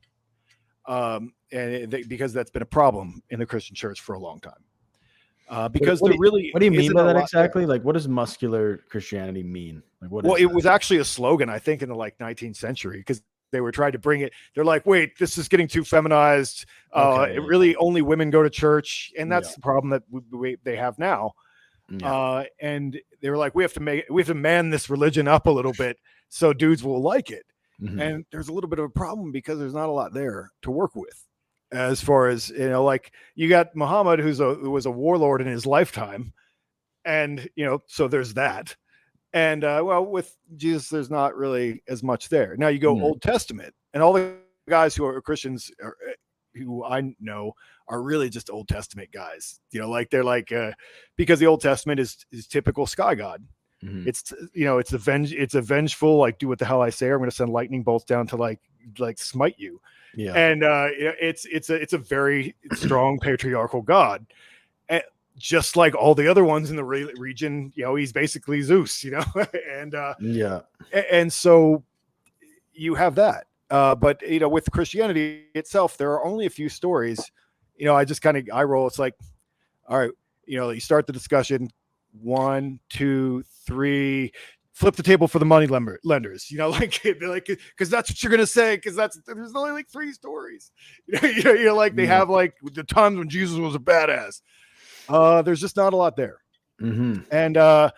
Because that's been a problem in the Christian church for a long time. Because what do you mean by that exactly? Like, what does muscular Christianity mean? Like, it was actually a slogan, I think, in the 19th century, because they were trying to bring it. They're like, wait, this is getting too feminized. It really only women go to church, and that's the problem that they have now. Yeah. And they were like, we have to man this religion up a little bit so dudes will like it. Mm-hmm. And there's a little bit of a problem because there's not a lot there to work with, as far as, like you got Muhammad, who was a warlord in his lifetime. And, so there's that. And, with Jesus, there's not really as much there. Now you go Old Testament, and all the guys who are Christians who I know are really just Old Testament guys, they're like, because the Old Testament is typical sky god. Mm-hmm. It's a vengeful, like, do what the hell I say, or I'm going to send lightning bolts down to like smite you. Yeah. And it's a very strong patriarchal god, and just like all the other ones in the region, he's basically Zeus, and and so you have that. But with Christianity itself, there are only a few stories. I just I roll. It's like, all right, you start the discussion. 1, 2, 3, flip the table for the money lenders, because that's what you're going to say. Because there's only like 3 stories, they have like the times when Jesus was a badass. There's just not a lot there. Mm-hmm. And I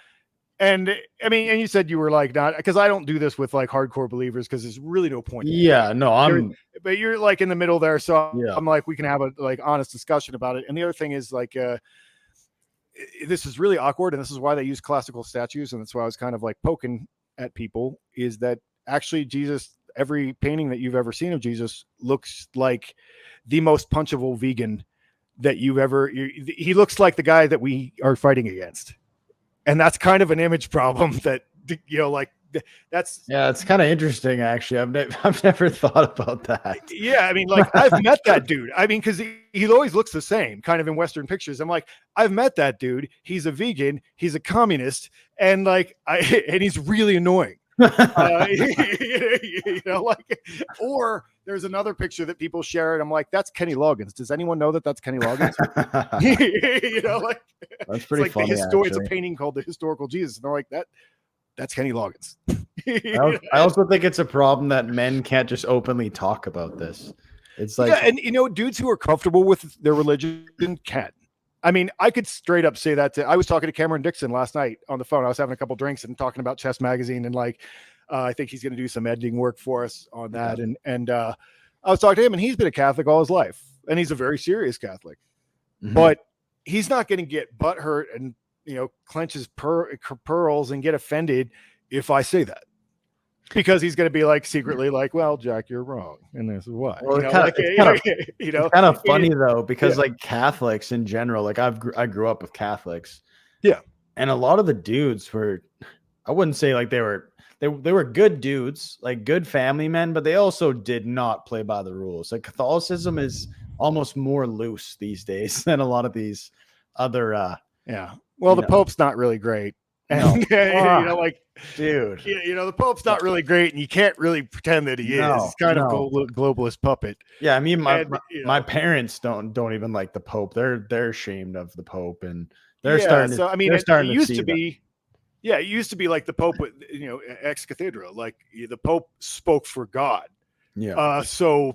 mean, and you said you were like, not, because I don't do this with like hardcore believers, because there's really no point. Yeah, no, but you're like in the middle there. So I'm like, we can have a like honest discussion about it. And the other thing is like, this is really awkward, and this is why they use classical statues, and that's why I was kind of like poking at people, is that actually Jesus, every painting that you've ever seen of Jesus looks like the most punchable vegan that you've ever. He looks like the guy that we are fighting against, and that's kind of an image problem that that's it's kind of interesting, actually. I've never thought about that. Yeah, I mean, like, I've met that dude. I mean, because he always looks the same, kind of in Western pictures. I'm like, I've met that dude. He's a vegan. He's a communist, and like, and he's really annoying. Or there's another picture that people share, and I'm like, that's Kenny Loggins. Does anyone know that that's Kenny Loggins? That's pretty like funny. It's a painting called The Historical Jesus, and they're like, that's Kenny Loggins. I also think it's a problem that men can't just openly talk about this. It's like, and dudes who are comfortable with their religion can. I mean, I could straight up say that. I was talking to Cameron Dixon last night on the phone. I was having a couple drinks and talking about Chess Magazine, and like, I think he's going to do some editing work for us on that. Yeah. And I was talking to him, and he's been a Catholic all his life, and he's a very serious Catholic, but he's not going to get butthurt and clench his pearls and get offended if I say that, because he's going to be like secretly like, well, Jack, you're wrong, and this is why. Well, it's kind of funny though, because like Catholics in general, like I grew up with Catholics, and a lot of the dudes were, I wouldn't say like they were good dudes, like good family men, but they also did not play by the rules. Like Catholicism is almost more loose these days than a lot of these other Well, the Pope's not really great. And, like, dude, the Pope's not really great, and you can't really pretend that he is. He's kind of globalist puppet. Yeah, I mean, my parents don't even like the Pope. They're ashamed of the Pope, and they're starting. So I mean, it used to be. Yeah, it used to be like the Pope, ex cathedra, like the Pope spoke for God. Yeah. So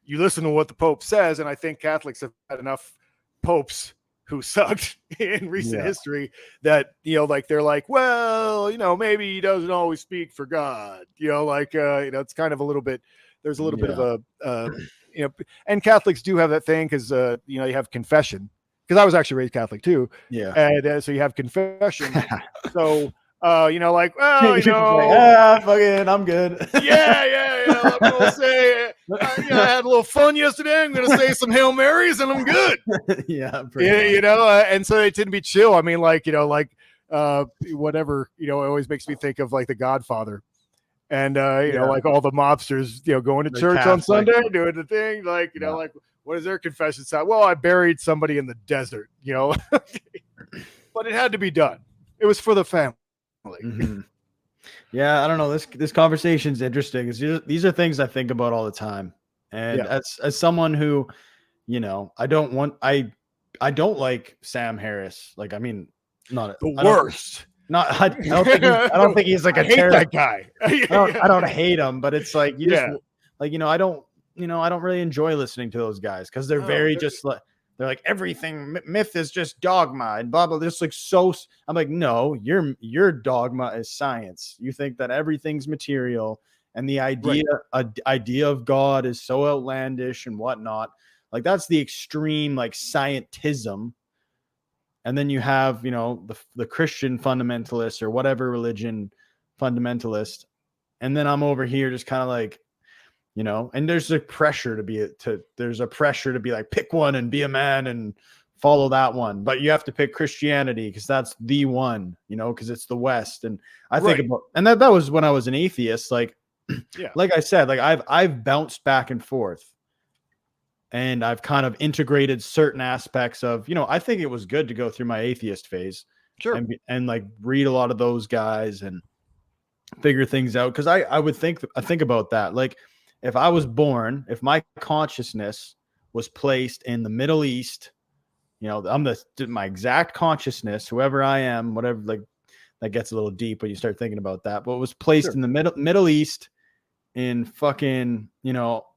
you listen to what the Pope says, and I think Catholics have had enough popes who sucked in recent history that, like they're like, well, maybe he doesn't always speak for God. It's kind of a little bit, there's a little bit of a, and Catholics do have that thing because, you have confession. Because I was actually raised Catholic too. Yeah. And so you have confession. So, like, fucking, I'm good. I'm gonna say, I had a little fun yesterday. I'm gonna say some Hail Marys and I'm good. And so they tend to be chill. I mean, whatever, it always makes me think of like The Godfather. And like all the mobsters, going to church on Sunday, doing the thing, like, like, what is their confession sound? Well, I buried somebody in the desert, but it had to be done. It was for the family. Mm-hmm. Yeah, I don't know. This conversation's interesting. These are things I think about all the time. And as someone who, I don't like Sam Harris. Like, I mean, not the worst. I don't think he's like a terrorist guy. I don't hate him, but it's like you just like, I don't really enjoy listening to those guys because they're they're like everything myth is just dogma and blah blah. Just like so. I'm like, no, your dogma is science. You think that everything's material, and the idea of God is so outlandish and whatnot. Like that's the extreme like scientism. And then you have the Christian fundamentalist or whatever religion fundamentalist, and then I'm over here just kind of like. And there's a pressure to be like, pick one and be a man and follow that one. But you have to pick Christianity because that's the one, because it's the West. And I think about, and that was when I was an atheist. Like, like I said, like I've bounced back and forth and I've kind of integrated certain aspects of, I think it was good to go through my atheist phase. Sure. And like read a lot of those guys and figure things out. Cause I would think about that. Like, if I was born, if my consciousness was placed in the Middle East, I'm my exact consciousness, whoever I am, whatever, like that gets a little deep when you start thinking about that, but it was placed in the Middle East in fucking,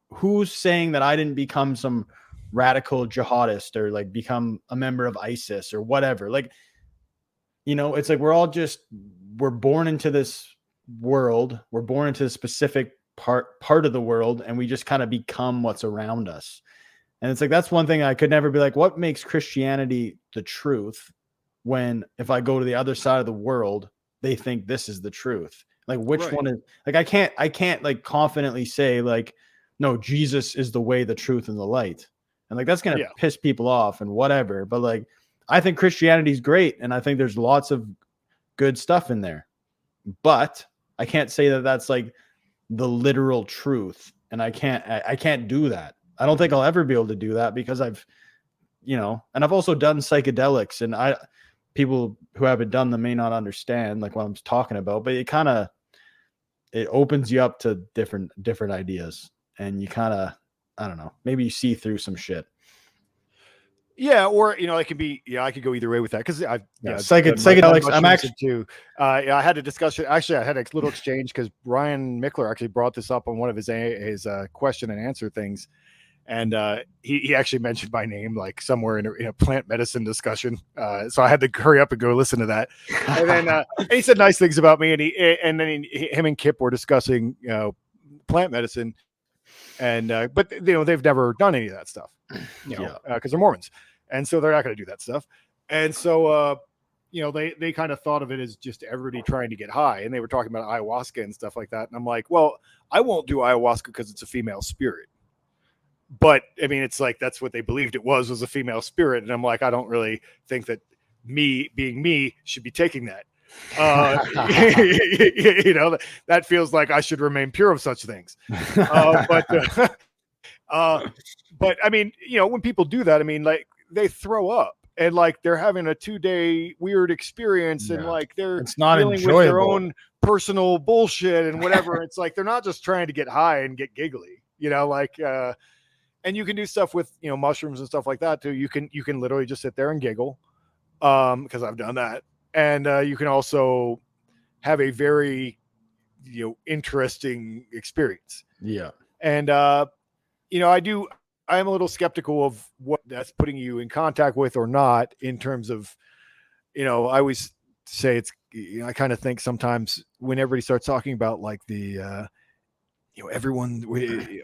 who's saying that I didn't become some radical jihadist or like become a member of ISIS or whatever. Like, it's like, we're born into this world. We're born into a specific part of the world, and we just kind of become what's around us. And it's like, that's one thing I could never be like, what makes Christianity the truth when if I go to the other side of the world, they think this is the truth. Like which one is like, I can't like confidently say like, no, Jesus is the way, the truth, and the light. And like, that's going to piss people off and whatever. But like, I think Christianity is great. And I think there's lots of good stuff in there, but I can't say that that's like the literal truth. And I can't do that. I don't think I'll ever be able to do that because I've also done psychedelics, and people who haven't done them may not understand like what I'm talking about, but it opens you up to different ideas, and you I don't know, maybe you see through some shit. Yeah, or it could be. I could go either way with that because psychedelics. I'm actually too. I had a discussion. Actually, I had a little exchange because Brian Mickler actually brought this up on one of his question and answer things, and he actually mentioned my name like somewhere in a plant medicine discussion. So I had to hurry up and go listen to that. And then he said nice things about me, and then him and Kip were discussing plant medicine, and but they've never done any of that stuff. Because they're Mormons, and so they're not going to do that stuff. And so, they kind of thought of it as just everybody trying to get high, and they were talking about ayahuasca and stuff like that. And I'm like, well, I won't do ayahuasca because it's a female spirit. But I mean, it's like that's what they believed it was a female spirit, and I'm like, I don't really think that me being me should be taking that. That feels like I should remain pure of such things. But I mean, when people do that, I mean, like they throw up, and like they're having a 2-day weird experience, and like it's not dealing enjoyable with their own personal bullshit and whatever. It's like they're not just trying to get high and get giggly, like and you can do stuff with mushrooms and stuff like that too. You can literally just sit there and giggle, because I've done that. And you can also have a very interesting experience. Yeah. And I am a little skeptical of what that's putting you in contact with or not, in terms of, I always say it's, I kind of think sometimes when everybody starts talking about like the, everyone,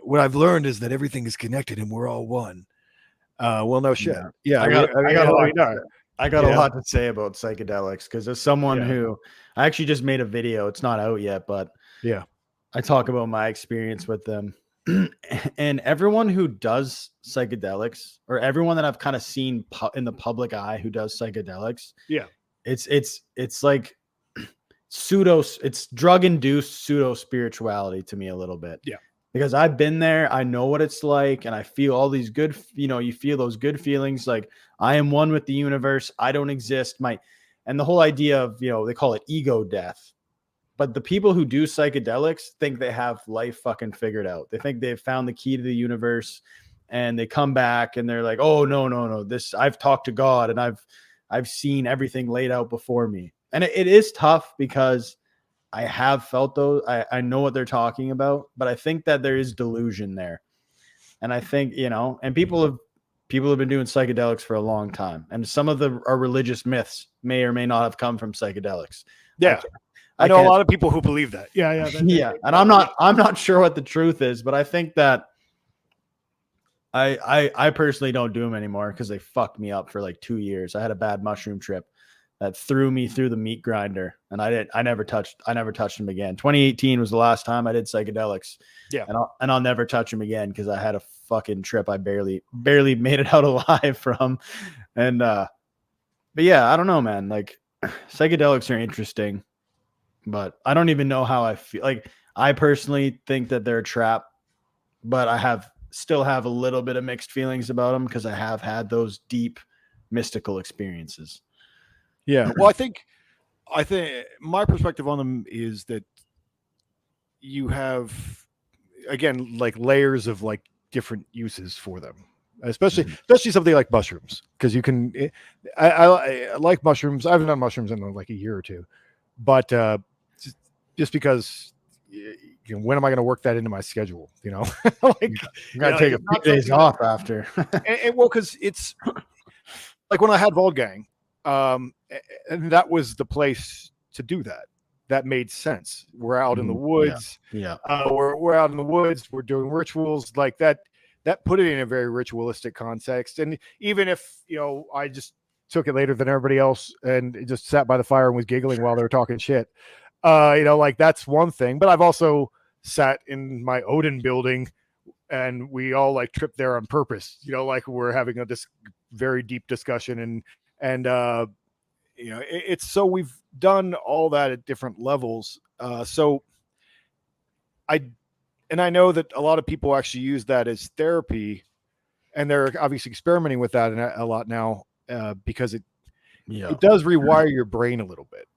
what I've learned is that everything is connected and we're all one. Well, no shit. Yeah. I got a lot to say about psychedelics, because as someone who, I actually just made a video. It's not out yet, but I talk about my experience with them. And everyone who does psychedelics, or everyone that I've kind of seen in the public eye who does psychedelics, it's like it's drug induced pseudo spirituality to me a little bit. Yeah. Because I've been there, I know what it's like, and I feel all these good, you feel those good feelings, like I am one with the universe, I don't exist, and the whole idea of, they call it ego death. But the people who do psychedelics think they have life fucking figured out. They think they've found the key to the universe, and they come back and they're like, oh, no. I've talked to God, and I've seen everything laid out before me. And it is tough, because I have felt those. I know what they're talking about, but I think that there is delusion there. And I think, and people have been doing psychedelics for a long time. And some of our religious myths may or may not have come from psychedelics. Yeah. I know a lot of people who believe that. Yeah. Yeah. And I'm not sure what the truth is, but I think that I personally don't do them anymore, because they fucked me up for like 2 years. I had a bad mushroom trip that threw me through the meat grinder, and I never touched them again. 2018 was the last time I did psychedelics. Yeah. And I'll never touch them again, because I had a fucking trip I barely made it out alive from. And but yeah, I don't know, man. Like, psychedelics are interesting, but I don't even know how I feel. Like, I personally think that they're a trap, but I still have a little bit of mixed feelings about them, because I have had those deep mystical experiences. Yeah. Well, I think my perspective on them is that you have, again, like layers of like different uses for them, especially something like mushrooms, because you can, I like mushrooms. I haven't done mushrooms in like a year or two, but just because, when am I going to work that into my schedule? Like, you gotta take a few days off after. and well, because it's like when I had Volgang, and that was the place to do that. That made sense. We're out in the woods. Yeah. We're out in the woods. We're doing rituals like that. That put it in a very ritualistic context. And even if, I just took it later than everybody else and just sat by the fire and was giggling while they were talking shit, like that's one thing. But I've also sat in my Odin building, and we all like tripped there on purpose, like we're having this very deep discussion, and it's so we've done all that at different levels. So I know that a lot of people actually use that as therapy, and they're obviously experimenting with that a lot now, because it does rewire your brain a little bit.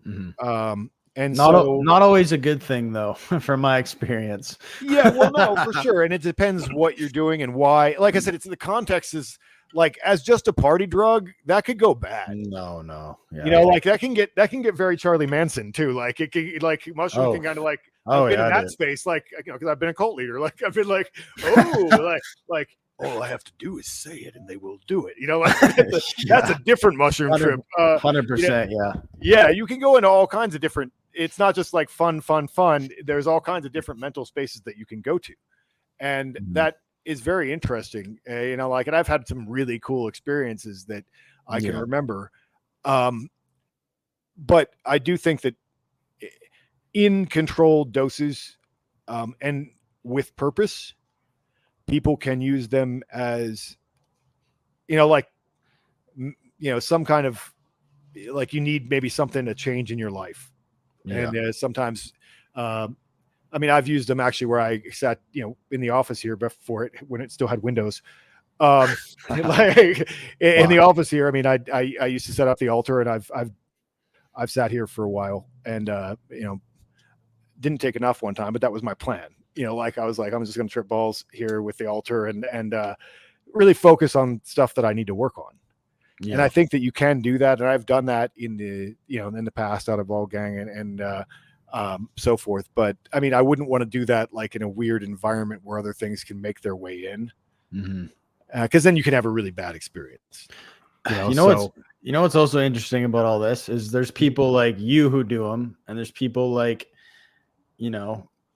Mm-hmm. And not always a good thing, though, from my experience. Yeah, well, no, for sure. And it depends what you're doing and why. Like I said, the context is like, as just a party drug, that could go bad. No. Yeah. Like that can get very Charlie Manson too. Like it can, like mushroom can kind of like, I've been in that space, like, because I've been a cult leader. Like I've been like, oh, like all I have to do is say it and they will do it. Like that's a different mushroom trip. 100%. Yeah. You can go into all kinds of different, it's not just like fun. There's all kinds of different mental spaces that you can go to. And that is very interesting. Like, and I've had some really cool experiences that I can remember. But I do think that in controlled doses, and with purpose, people can use them as, like, some kind of, like, you need maybe something to change in your life. And sometimes, I've used them actually where I sat, in the office here before when it still had windows. Like in the office here, I mean, I used to set up the altar, and I've sat here for a while, and didn't take enough one time, but that was my plan. Like I was like, I'm just going to trip balls here with the altar, and really focus on stuff that I need to work on. Yeah. And I think that you can do that, and I've done that in the past out of Ball Gang and so forth. But I mean, I wouldn't want to do that like in a weird environment where other things can make their way in, because then you can have a really bad experience. What's also interesting about all this is there's people like you who do them, and there's people like,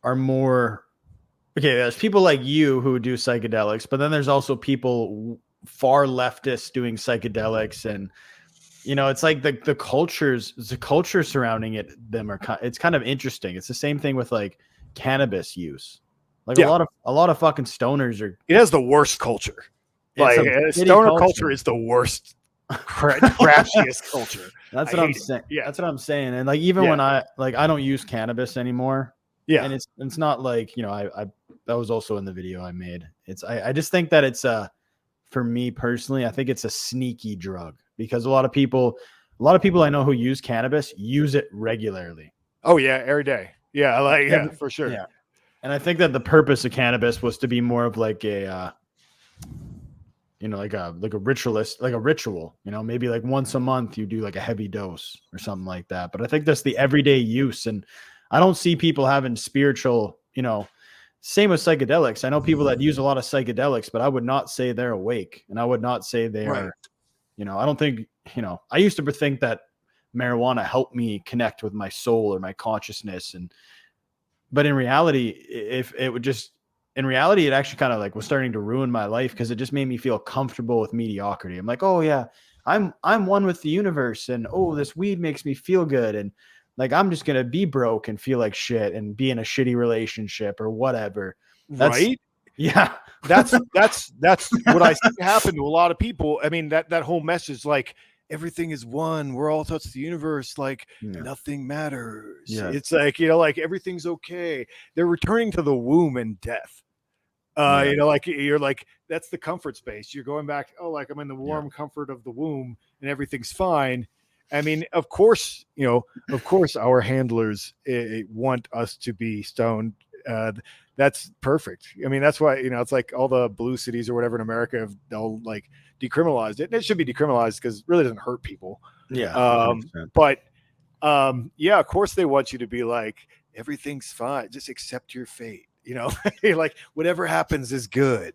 are more okay. There's people like you who do psychedelics, but then there's also people far leftists doing psychedelics, and it's like the culture surrounding them it's kind of interesting. It's the same thing with like cannabis use. Like a lot of fucking stoners are. It has the worst culture. Like stoner culture is the worst, crappiest culture. That's what I'm saying. Yeah, that's what I'm saying. And like even when I don't use cannabis anymore. Yeah, and it's not like I that was also in the video I made. I just think that it's for me personally, I think it's a sneaky drug because a lot of people I know who use cannabis use it regularly. Oh yeah, every day. Yeah, for sure. Yeah, and I think that the purpose of cannabis was to be more of like a like a ritualist, like a ritual, maybe like once a month you do like a heavy dose or something like that. But I think that's the everyday use. And I don't see people having spiritual, same with psychedelics. I know people that use a lot of psychedelics, but I would not say they're awake. And I would not say they are, I don't think, I used to think that marijuana helped me connect with my soul or my consciousness. But in reality, it actually kind of like was starting to ruin my life because it just made me feel comfortable with mediocrity. I'm like, oh yeah, I'm one with the universe, and oh, this weed makes me feel good, and like I'm just gonna be broke and feel like shit and be in a shitty relationship or whatever. Right? Yeah, that's what I see happen to a lot of people. I mean, that whole message, like everything is one, we're all touch the universe, like nothing matters. Yeah. It's like, like everything's okay. They're returning to the womb and death. Like you're like, that's the comfort space. You're going back, like I'm in the warm comfort of the womb and everything's fine. I mean, of course our handlers want us to be stoned. That's perfect. I mean, that's why, it's like all the blue cities or whatever in America have all like decriminalized it. And it should be decriminalized because it really doesn't hurt people. Yeah. Of course they want you to be like, everything's fine. Just accept your fate. Like whatever happens is good.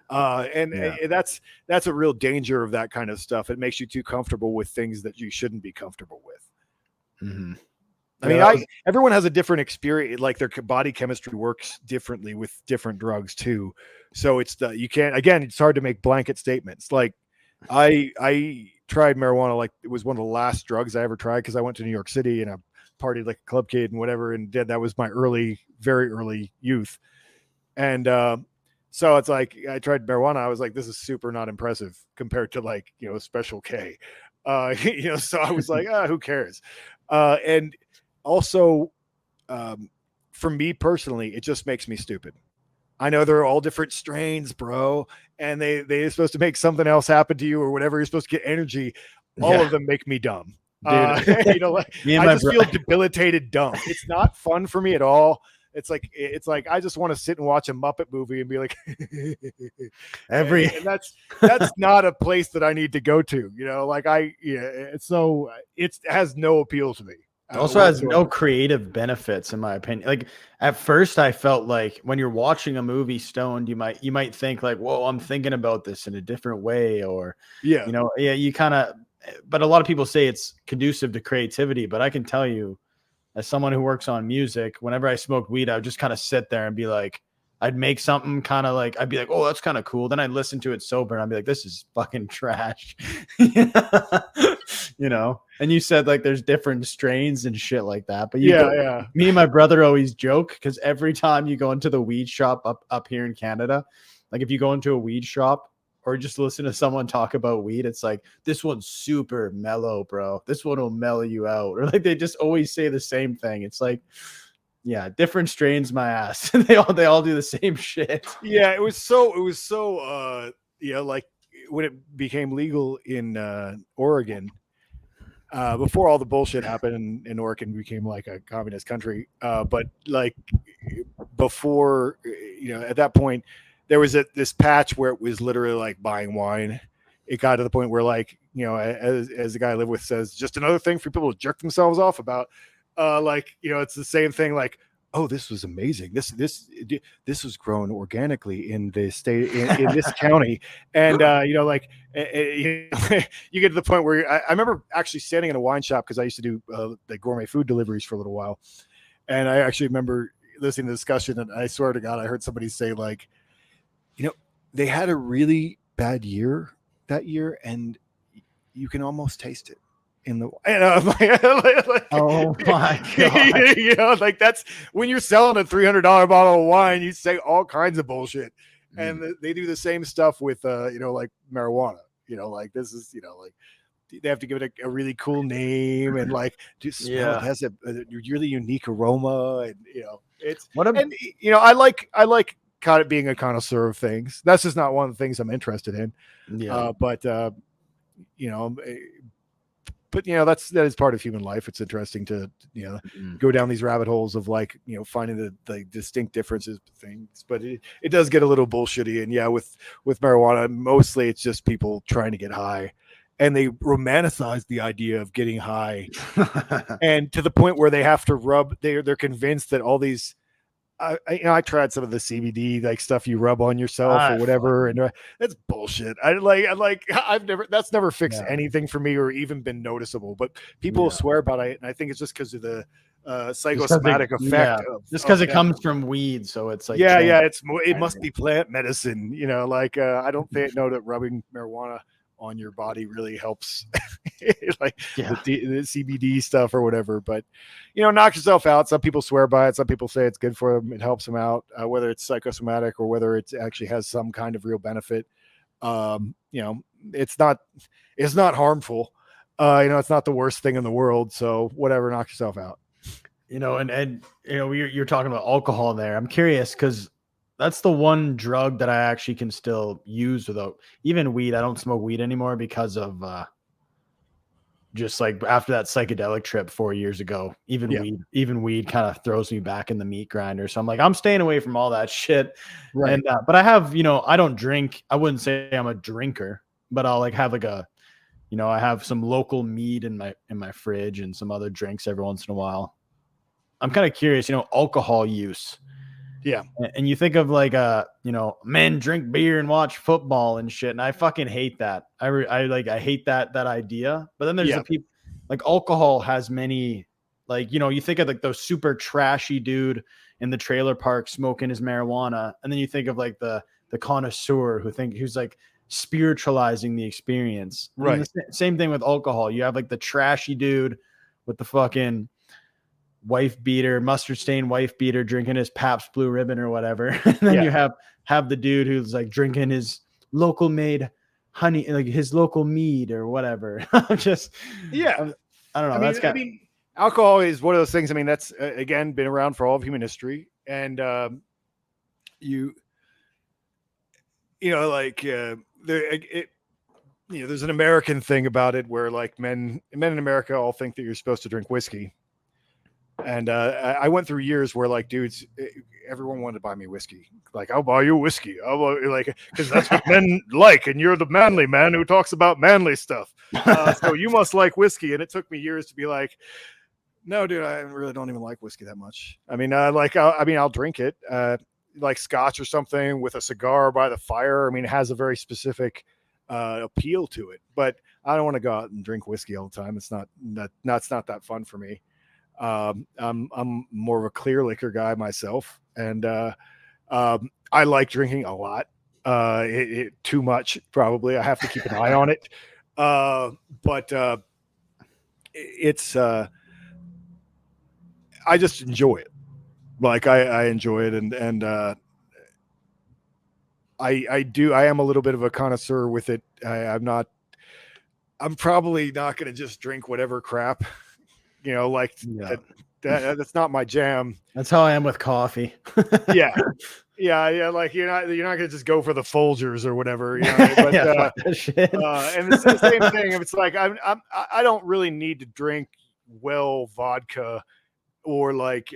That's a real danger of that kind of stuff. It makes you too comfortable with things that you shouldn't be comfortable with. Mm-hmm. I mean, everyone has a different experience. Like their body chemistry works differently with different drugs too. So it's it's hard to make blanket statements. Like I tried marijuana, like it was one of the last drugs I ever tried because I went to New York City and I partied like a club kid and whatever, and that was my very early youth. And so it's like I tried marijuana. I was like, this is super not impressive compared to like Special K. So I was like, who cares? And also, for me personally, it just makes me stupid. I know they're all different strains, bro, and they're supposed to make something else happen to you or whatever. You're supposed to get energy. All of them make me dumb. Dude, I just feel debilitated dumb. It's not fun for me at all. It's like I just want to sit and watch a Muppet movie and be like, and that's not a place that I need to go to. So it has no appeal to me. It also has no creative benefits, in my opinion. Like at first, I felt like when you're watching a movie stoned, you might think like, "Whoa, I'm thinking about this in a different way," or you kind of. But a lot of people say it's conducive to creativity. But I can tell you, as someone who works on music, whenever I smoked weed, I would just kind of sit there and be like, I'd make something kind of like, I'd be like, oh, that's kind of cool. Then I'd listen to it sober and I'd be like, this is fucking trash. And you said like there's different strains and shit like that. But me and my brother always joke because every time you go into the weed shop up here in Canada, like if you go into a weed shop or just listen to someone talk about weed, it's like, this one's super mellow, bro. This one will mellow you out. Or like they just always say the same thing. It's like, yeah, different strains, my ass. they all do the same shit. Yeah, it was so like when it became legal in Oregon, before all the bullshit happened and Oregon became like a communist country. But like before, at that point, there was this patch where it was literally like buying wine. It got to the point where, like, as the guy I live with says, just another thing for people to jerk themselves off about. It's the same thing. Like, oh, this was amazing. This was grown organically in the state in this county, and you get to the point where I remember actually standing in a wine shop because I used to do the gourmet food deliveries for a little while, and I actually remember listening to the discussion, and I swear to God, I heard somebody say, like, they had a really bad year that year, and you can almost taste it in the, and I'm like, oh my God. like, that's when you're selling a $300 bottle of wine, you say all kinds of bullshit. And they do the same stuff with like marijuana, like this is, like they have to give it a really cool name, and like just smell, it has a really unique aroma, and it's I like kind of being a connoisseur of things. That's just not one of the things I'm interested in. But that is part of human life. It's interesting to go down these rabbit holes of, like, finding the distinct differences of things. But it does get a little bullshitty. And with marijuana, mostly it's just people trying to get high, and they romanticize the idea of getting high, and to the point where they have to rub. They're convinced that all these. I tried some of the CBD like stuff you rub on yourself or whatever, and that's bullshit. That's never fixed anything for me or even been noticeable. But people swear about it, and I think it's just because of the psychosomatic effect. Just because it comes from weed, so it's like it must be plant medicine. I don't know that rubbing marijuana on your body really helps like the CBD stuff or whatever, but knock yourself out. Some people swear by it, some people say it's good for them, it helps them out, whether it's psychosomatic or whether it actually has some kind of real benefit. It's not harmful, it's not the worst thing in the world, so whatever, knock yourself out. And you're talking about alcohol there. I'm curious because that's the one drug that I actually can still use without even weed. I don't smoke weed anymore because of just like after that psychedelic trip 4 years ago, even weed kind of throws me back in the meat grinder. So I'm like, I'm staying away from all that shit. Right. And, but I have, I don't drink. I wouldn't say I'm a drinker, but I'll like have like I have some local mead in my fridge and some other drinks every once in a while. I'm kind of curious, alcohol use. Yeah. And you think of like, men drink beer and watch football and shit. And I fucking hate that. I hate that idea. But then there's the people, like, alcohol has many, like, you think of like those super trashy dude in the trailer park smoking his marijuana. And then you think of like the connoisseur who's like spiritualizing the experience. Right. The same thing with alcohol. You have like the trashy dude with the fucking mustard stained wife beater drinking his Pabst Blue Ribbon or whatever. And then you have the dude who's like drinking his local made honey, like his local mead or whatever. I don't know. Alcohol is one of those things. I mean, that's again been around for all of human history, and there's an American thing about it where, like, men in America all think that you're supposed to drink whiskey. And I went through years where, like, dudes, everyone wanted to buy me whiskey. Like, I'll buy you whiskey. Because that's what men like, and you're the manly man who talks about manly stuff. So you must like whiskey. And it took me years to be like, no, dude, I really don't even like whiskey that much. I mean, I'll drink it, like scotch or something with a cigar by the fire. I mean, it has a very specific appeal to it. But I don't want to go out and drink whiskey all the time. It's not that fun for me. I'm more of a clear liquor guy myself, and I like drinking a lot, too much probably. I have to keep an eye on it, but it's I just enjoy it. Like I enjoy it, and I am a little bit of a connoisseur with it. I'm probably not going to just drink whatever crap. That's not my jam. That's how I am with coffee. Yeah. Yeah. Like you're not gonna just go for the Folgers or whatever, you know. But Yeah, fuck that shit. and it's the same thing. It's like I don't really need to drink vodka or like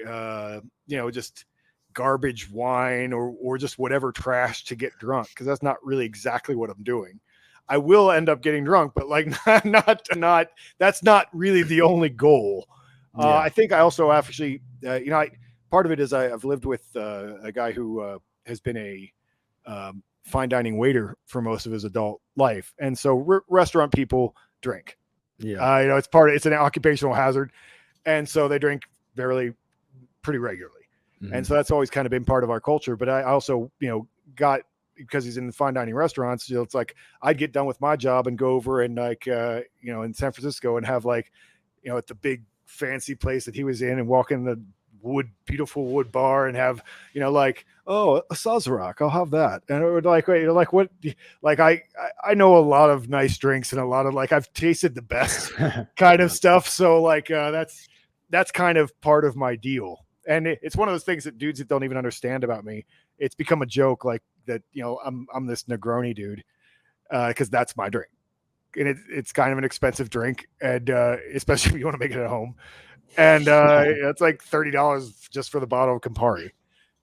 just garbage wine or just whatever trash to get drunk, because that's not really exactly what I'm doing. I will end up getting drunk, but like not that's not really the only goal. I think I also actually part of it is I've lived with a guy who has been a fine dining waiter for most of his adult life, and so restaurant people drink. Yeah. It's an occupational hazard, and so they drink pretty regularly. Mm-hmm. And so that's always kind of been part of our culture. But I also, got, because he's in the fine dining restaurants, it's like I'd get done with my job and go over and like, in San Francisco and have like, at the big fancy place that he was in and walk in the beautiful wood bar and have, like, oh, a Sazerac, I'll have that. And it would like, wait, like what, like I know a lot of nice drinks and a lot of like, I've tasted the best kind of stuff. So like, that's kind of part of my deal. And it's one of those things that dudes that don't even understand about me. It's become a joke, like that, I'm this Negroni dude, because that's my drink. And it's kind of an expensive drink. And especially if you want to make it at home. And it's like $30 just for the bottle of Campari.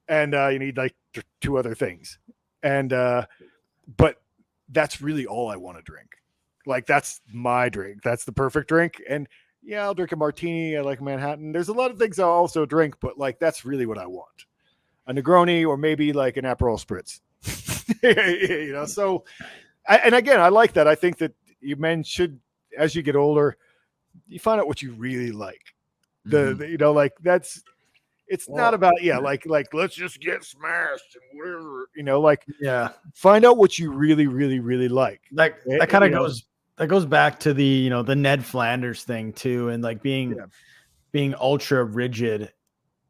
And you need like 2 other things. And but that's really all I want to drink. Like that's my drink. That's the perfect drink. And yeah, I'll drink a martini. I like Manhattan. There's a lot of things I'll also drink, but like that's really what I want. A Negroni or maybe like an Aperol Spritz. So and again, I like that. I think that men should, as you get older, you find out what you really like. Like that's, it's not about, like let's just get smashed and whatever, find out what you really, really, really like. Like that kind of goes back to the, the Ned Flanders thing too. And like being ultra rigid.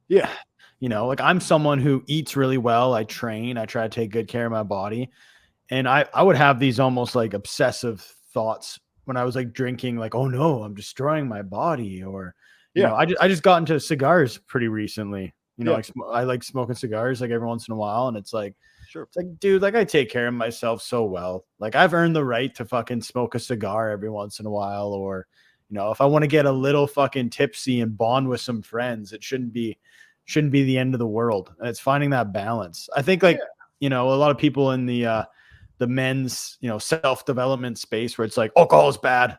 Yeah. Like I'm someone who eats really well. I train, I try to take good care of my body. And I would have these almost like obsessive thoughts when I was like drinking, like, oh no, I'm destroying my body. Or, I just got into cigars pretty recently. I like smoking cigars like every once in a while. And it's like, sure. It's like, dude, like I take care of myself so well. Like I've earned the right to fucking smoke a cigar every once in a while. Or, if I want to get a little fucking tipsy and bond with some friends, it shouldn't be the end of the world. And it's finding that balance. I think like, a lot of people in the men's, self-development space where it's like alcohol is bad,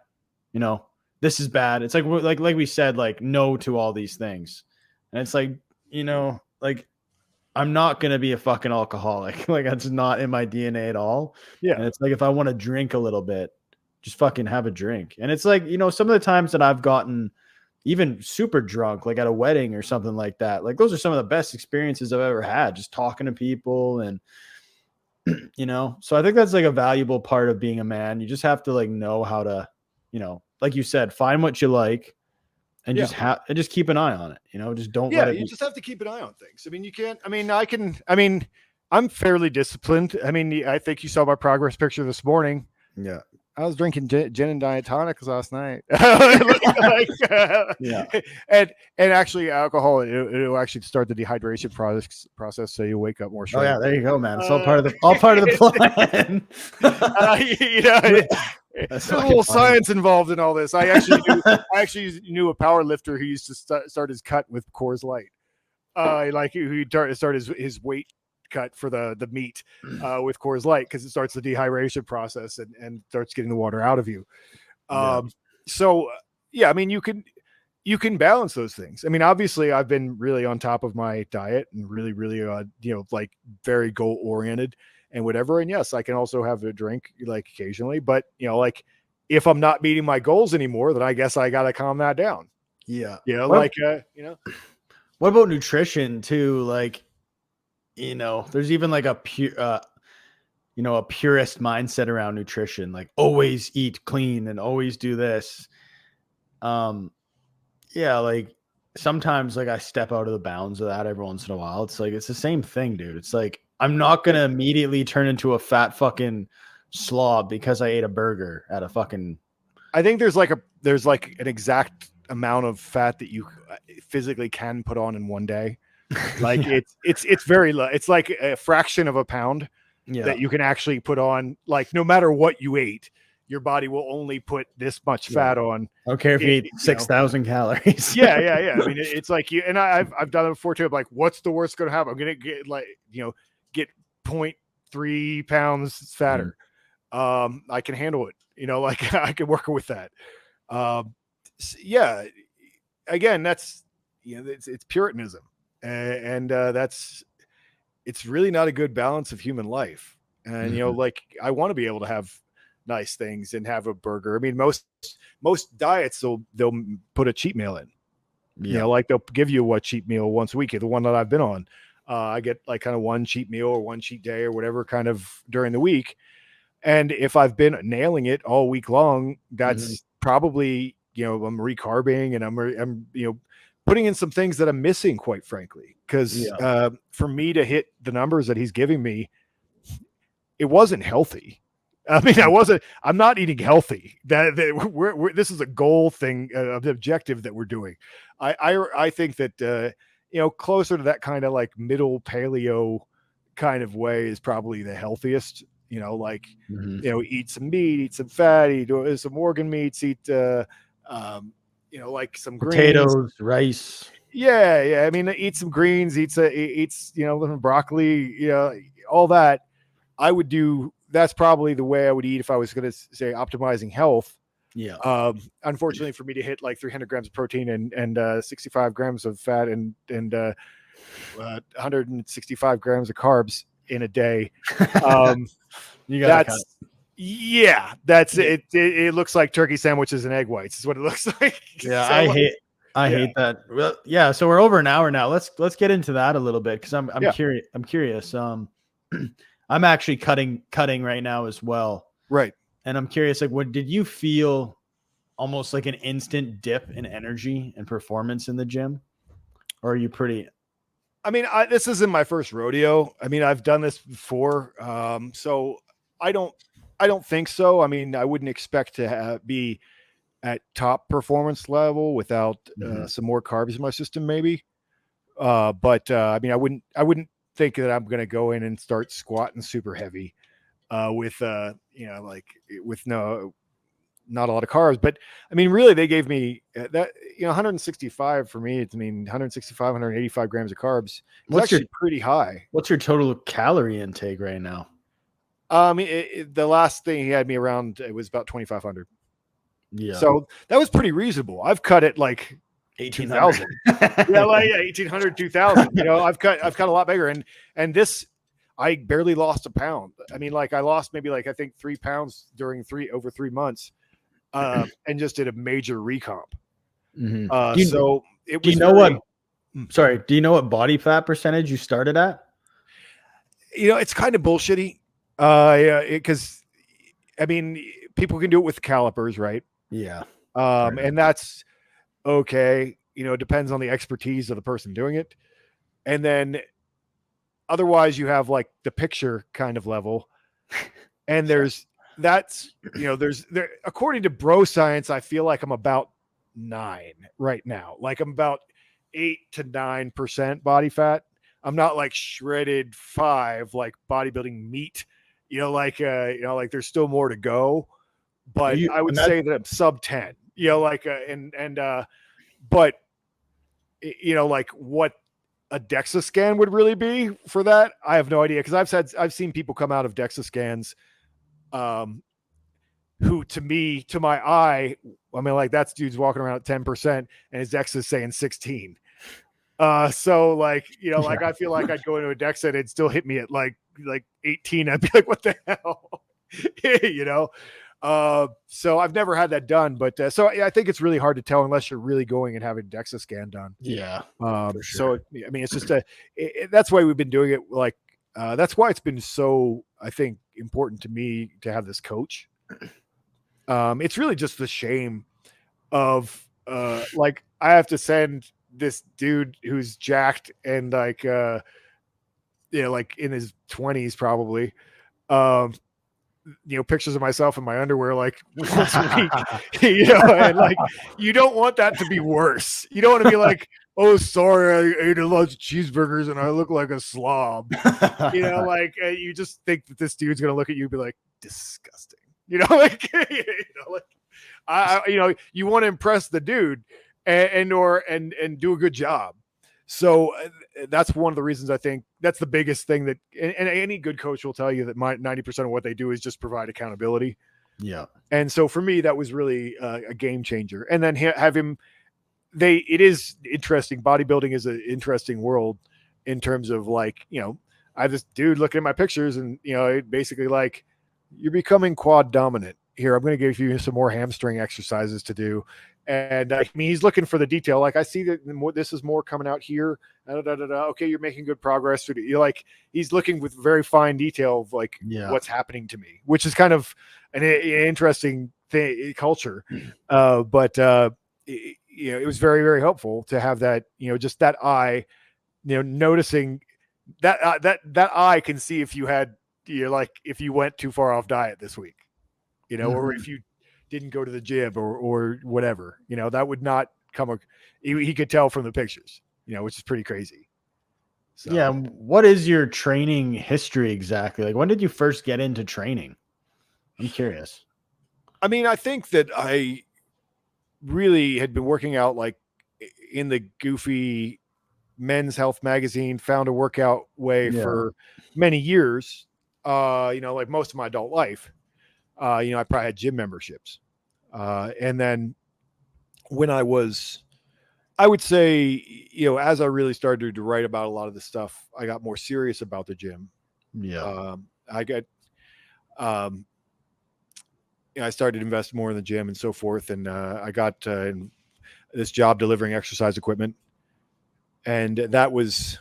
this is bad. It's like we said, like no to all these things. And it's like, like I'm not going to be a fucking alcoholic. Like that's not in my DNA at all. Yeah. And it's like, if I want to drink a little bit, just fucking have a drink. And it's like, some of the times that I've gotten even super drunk, like at a wedding or something like that, like those are some of the best experiences I've ever had, just talking to people. And, so I think that's like a valuable part of being a man. You just have to like know how to, like you said, find what you like and just keep an eye on it. Just don't let it. You just have to keep an eye on things. I mean, you can't, I'm fairly disciplined. I mean, I think you saw my progress picture this morning. Yeah. I was drinking gin and diet tonics last night. And actually alcohol, it'll actually start the dehydration process. So you wake up more short. Oh yeah, there you go, man. It's all part of the plan. There's a little science involved in all this. I actually knew a power lifter who used to start his cut with Coors Light. He started his weight cut for the meat with Coors Light, because it starts the dehydration process and starts getting the water out of you. So I mean, you can balance those things. I mean, obviously I've been really on top of my diet and really, really, like very goal oriented and whatever. And yes, I can also have a drink like occasionally, but like if I'm not meeting my goals anymore, then I guess I got to calm that down. Yeah. What about nutrition too? Like, there's even like a purist mindset around nutrition, like always eat clean and always do this. Like sometimes like I step out of the bounds of that every once in a while. It's like, it's the same thing, dude. It's like, I'm not going to immediately turn into a fat fucking slob because I ate a burger at a fucking. I think there's like an exact amount of fat that you physically can put on in one day. Like Yeah. it's very low. It's like a fraction of a pound Yeah. that you can actually put on. Like no matter what you ate, your body will only put this much fat on. I don't care if you eat 6,000 calories. Yeah. I mean, it's like you and I've done it before too. I'm like, what's the worst going to happen? I'm going to get like get 0.3 pounds fatter. I can handle it. Like I can work with that. Yeah. Again, that's it's Puritanism, and it's really not a good balance of human life. And like I want to be able to have nice things and have a burger. I mean, most diets they'll put a cheat meal in. Like they'll give you a cheat meal once a week. The one that I've been on, I get like kind of one cheat meal or one cheat day or whatever kind of during the week. And if I've been nailing it all week long, that's probably I'm recarbing and I'm putting in some things that I'm missing, quite frankly, because for me to hit the numbers that he's giving me, it wasn't healthy. I mean, I'm not eating healthy. This is a goal thing, the objective that we're doing. I think that, closer to that kind of like middle paleo kind of way is probably the healthiest, eat some meat, eat some fat, eat some organ meats, eat, like some potatoes, greens. rice. Yeah. I mean, eat some greens, eats broccoli, all that. I would do. That's probably the way I would eat if I was going to say optimizing health. Yeah. Unfortunately for me to hit like 300 grams of protein and 65 grams of fat and 165 grams of carbs in a day. You got that's it. It looks like turkey sandwiches and egg whites is what it looks like. Yeah. I hate that. Well, yeah. So we're over an hour now. Let's get into that a little bit. Cause I'm curious. I'm curious. I'm actually cutting right now as well. Right. And I'm curious, like, what did you feel almost like an instant dip in energy and performance in the gym? Or are you pretty? I mean, this isn't my first rodeo. I mean, I've done this before. So I don't think so. I mean, I wouldn't expect to be at top performance level without some more carbs in my system, maybe. But I mean, I wouldn't think that I'm going to go in and start squatting super heavy with not a lot of carbs. But I mean, really, they gave me that 165 for me. It's 165, 185 grams of carbs. It's actually pretty high. What's your total calorie intake right now? The last thing he had me around, it was about 2,500. Yeah. So that was pretty reasonable. I've cut it like 18,000. 1,800, 2,000. I've cut a lot bigger, and this I barely lost a pound. I mean, like I lost maybe like I think 3 pounds during over 3 months, and just did a major recomp. So it was. Do you know what? Sorry. Do you know what body fat percentage you started at? It's kind of bullshitty. Because I mean, people can do it with calipers, right? Yeah. And that's okay. It depends on the expertise of the person doing it. And then otherwise you have like the picture kind of level. And there's according to bro science, I feel like I'm about 9 right now. Like I'm about 8 to 9% body fat. I'm not like shredded 5, like bodybuilding meat, like there's still more to go, but I would say that I'm sub 10, but like what a DEXA scan would really be for that, I have no idea. Cause I've seen people come out of DEXA scans, who to my eye, I mean, like that dude's walking around at 10% and his DEXA is saying 16. So like, like I feel like I'd go into a DEXA and it'd still hit me at like 18. I'd be like, what the hell? So I've never had that done, but so I think it's really hard to tell unless you're really going and having a DEXA scan done. Yeah. Sure. So I mean, it's just that's why we've been doing it. Like, that's why it's been so, I think, important to me to have this coach. It's really just the shame of, like I have to send this dude who's jacked and like like in his 20s probably, pictures of myself in my underwear like once a week, and like you don't want that to be worse. You don't want to be like, oh, sorry, I ate a lot of cheeseburgers and I look like a slob. You know, like you just think that this dude's gonna look at you and be like, disgusting. You know, like, like you want to impress the dude and do a good job. So that's one of the reasons I think that's the biggest thing that, and any good coach will tell you that 90% of what they do is just provide accountability. Yeah. And so for me, that was really a game changer. And then have him, it is interesting. Bodybuilding is an interesting world in terms of like, I have this dude looking at my pictures and, basically like, you're becoming quad dominant. Here, I'm going to give you some more hamstring exercises to do. And I mean, he's looking for the detail. Like, I see that this is more coming out here. Okay, you're making good progress. You're like, he's looking with very fine detail of like what's happening to me, which is kind of an interesting culture. But it was very, very helpful to have that, just that eye, noticing that that eye can see if you had, like if you went too far off diet this week, or if you didn't go to the gym or whatever, that would not come. He could tell from the pictures, which is pretty crazy. So. Yeah. What is your training history exactly? Like, when did you first get into training? I'm curious. I mean, I think that I really had been working out like in the goofy Men's Health magazine, found a workout way for many years, like most of my adult life. I probably had gym memberships. And then when I would say, as I really started to write about a lot of this stuff, I got more serious about the gym. Yeah. I started to invest more in the gym and so forth. And I got this job delivering exercise equipment. And that was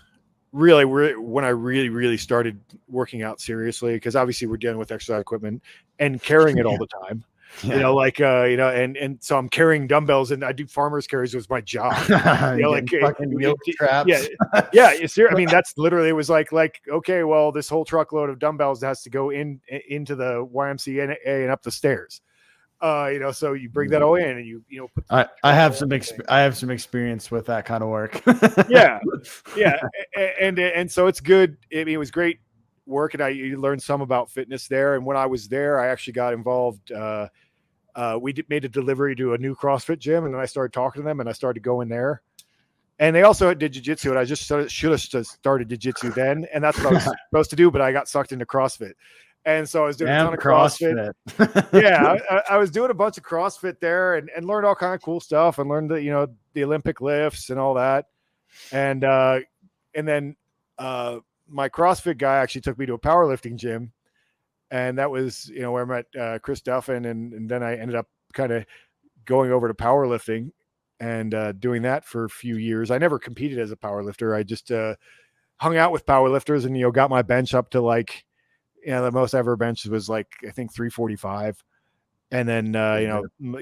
really when I really, really started working out seriously, because obviously we're dealing with exercise equipment and carrying it all the time. And so I'm carrying dumbbells and I do farmer's carries was my job. Like fucking milk traps. Yeah. I mean, that's literally, it was like, okay, well, this whole truckload of dumbbells has to go into the YMCA and up the stairs. So you bring that all in and you put I have some experience with that kind of work. yeah. And so it's good. I mean, it was great work, and you learned some about fitness there. And when I was there, I actually got involved. We made a delivery to a new CrossFit gym, and then I started talking to them, and I started going there. And they also did jiu-jitsu, and I just should have started jiu-jitsu then, and that's what I was supposed to do, but I got sucked into CrossFit. And so I was doing a ton of CrossFit. Yeah, I was doing a bunch of CrossFit there and learned all kind of cool stuff and learned the Olympic lifts and all that. And then my CrossFit guy actually took me to a powerlifting gym. And that was, where I met Chris Duffin. And then I ended up kind of going over to powerlifting and doing that for a few years. I never competed as a powerlifter. I just hung out with powerlifters and, got my bench up to like, the most ever bench was like, I think 345. And then,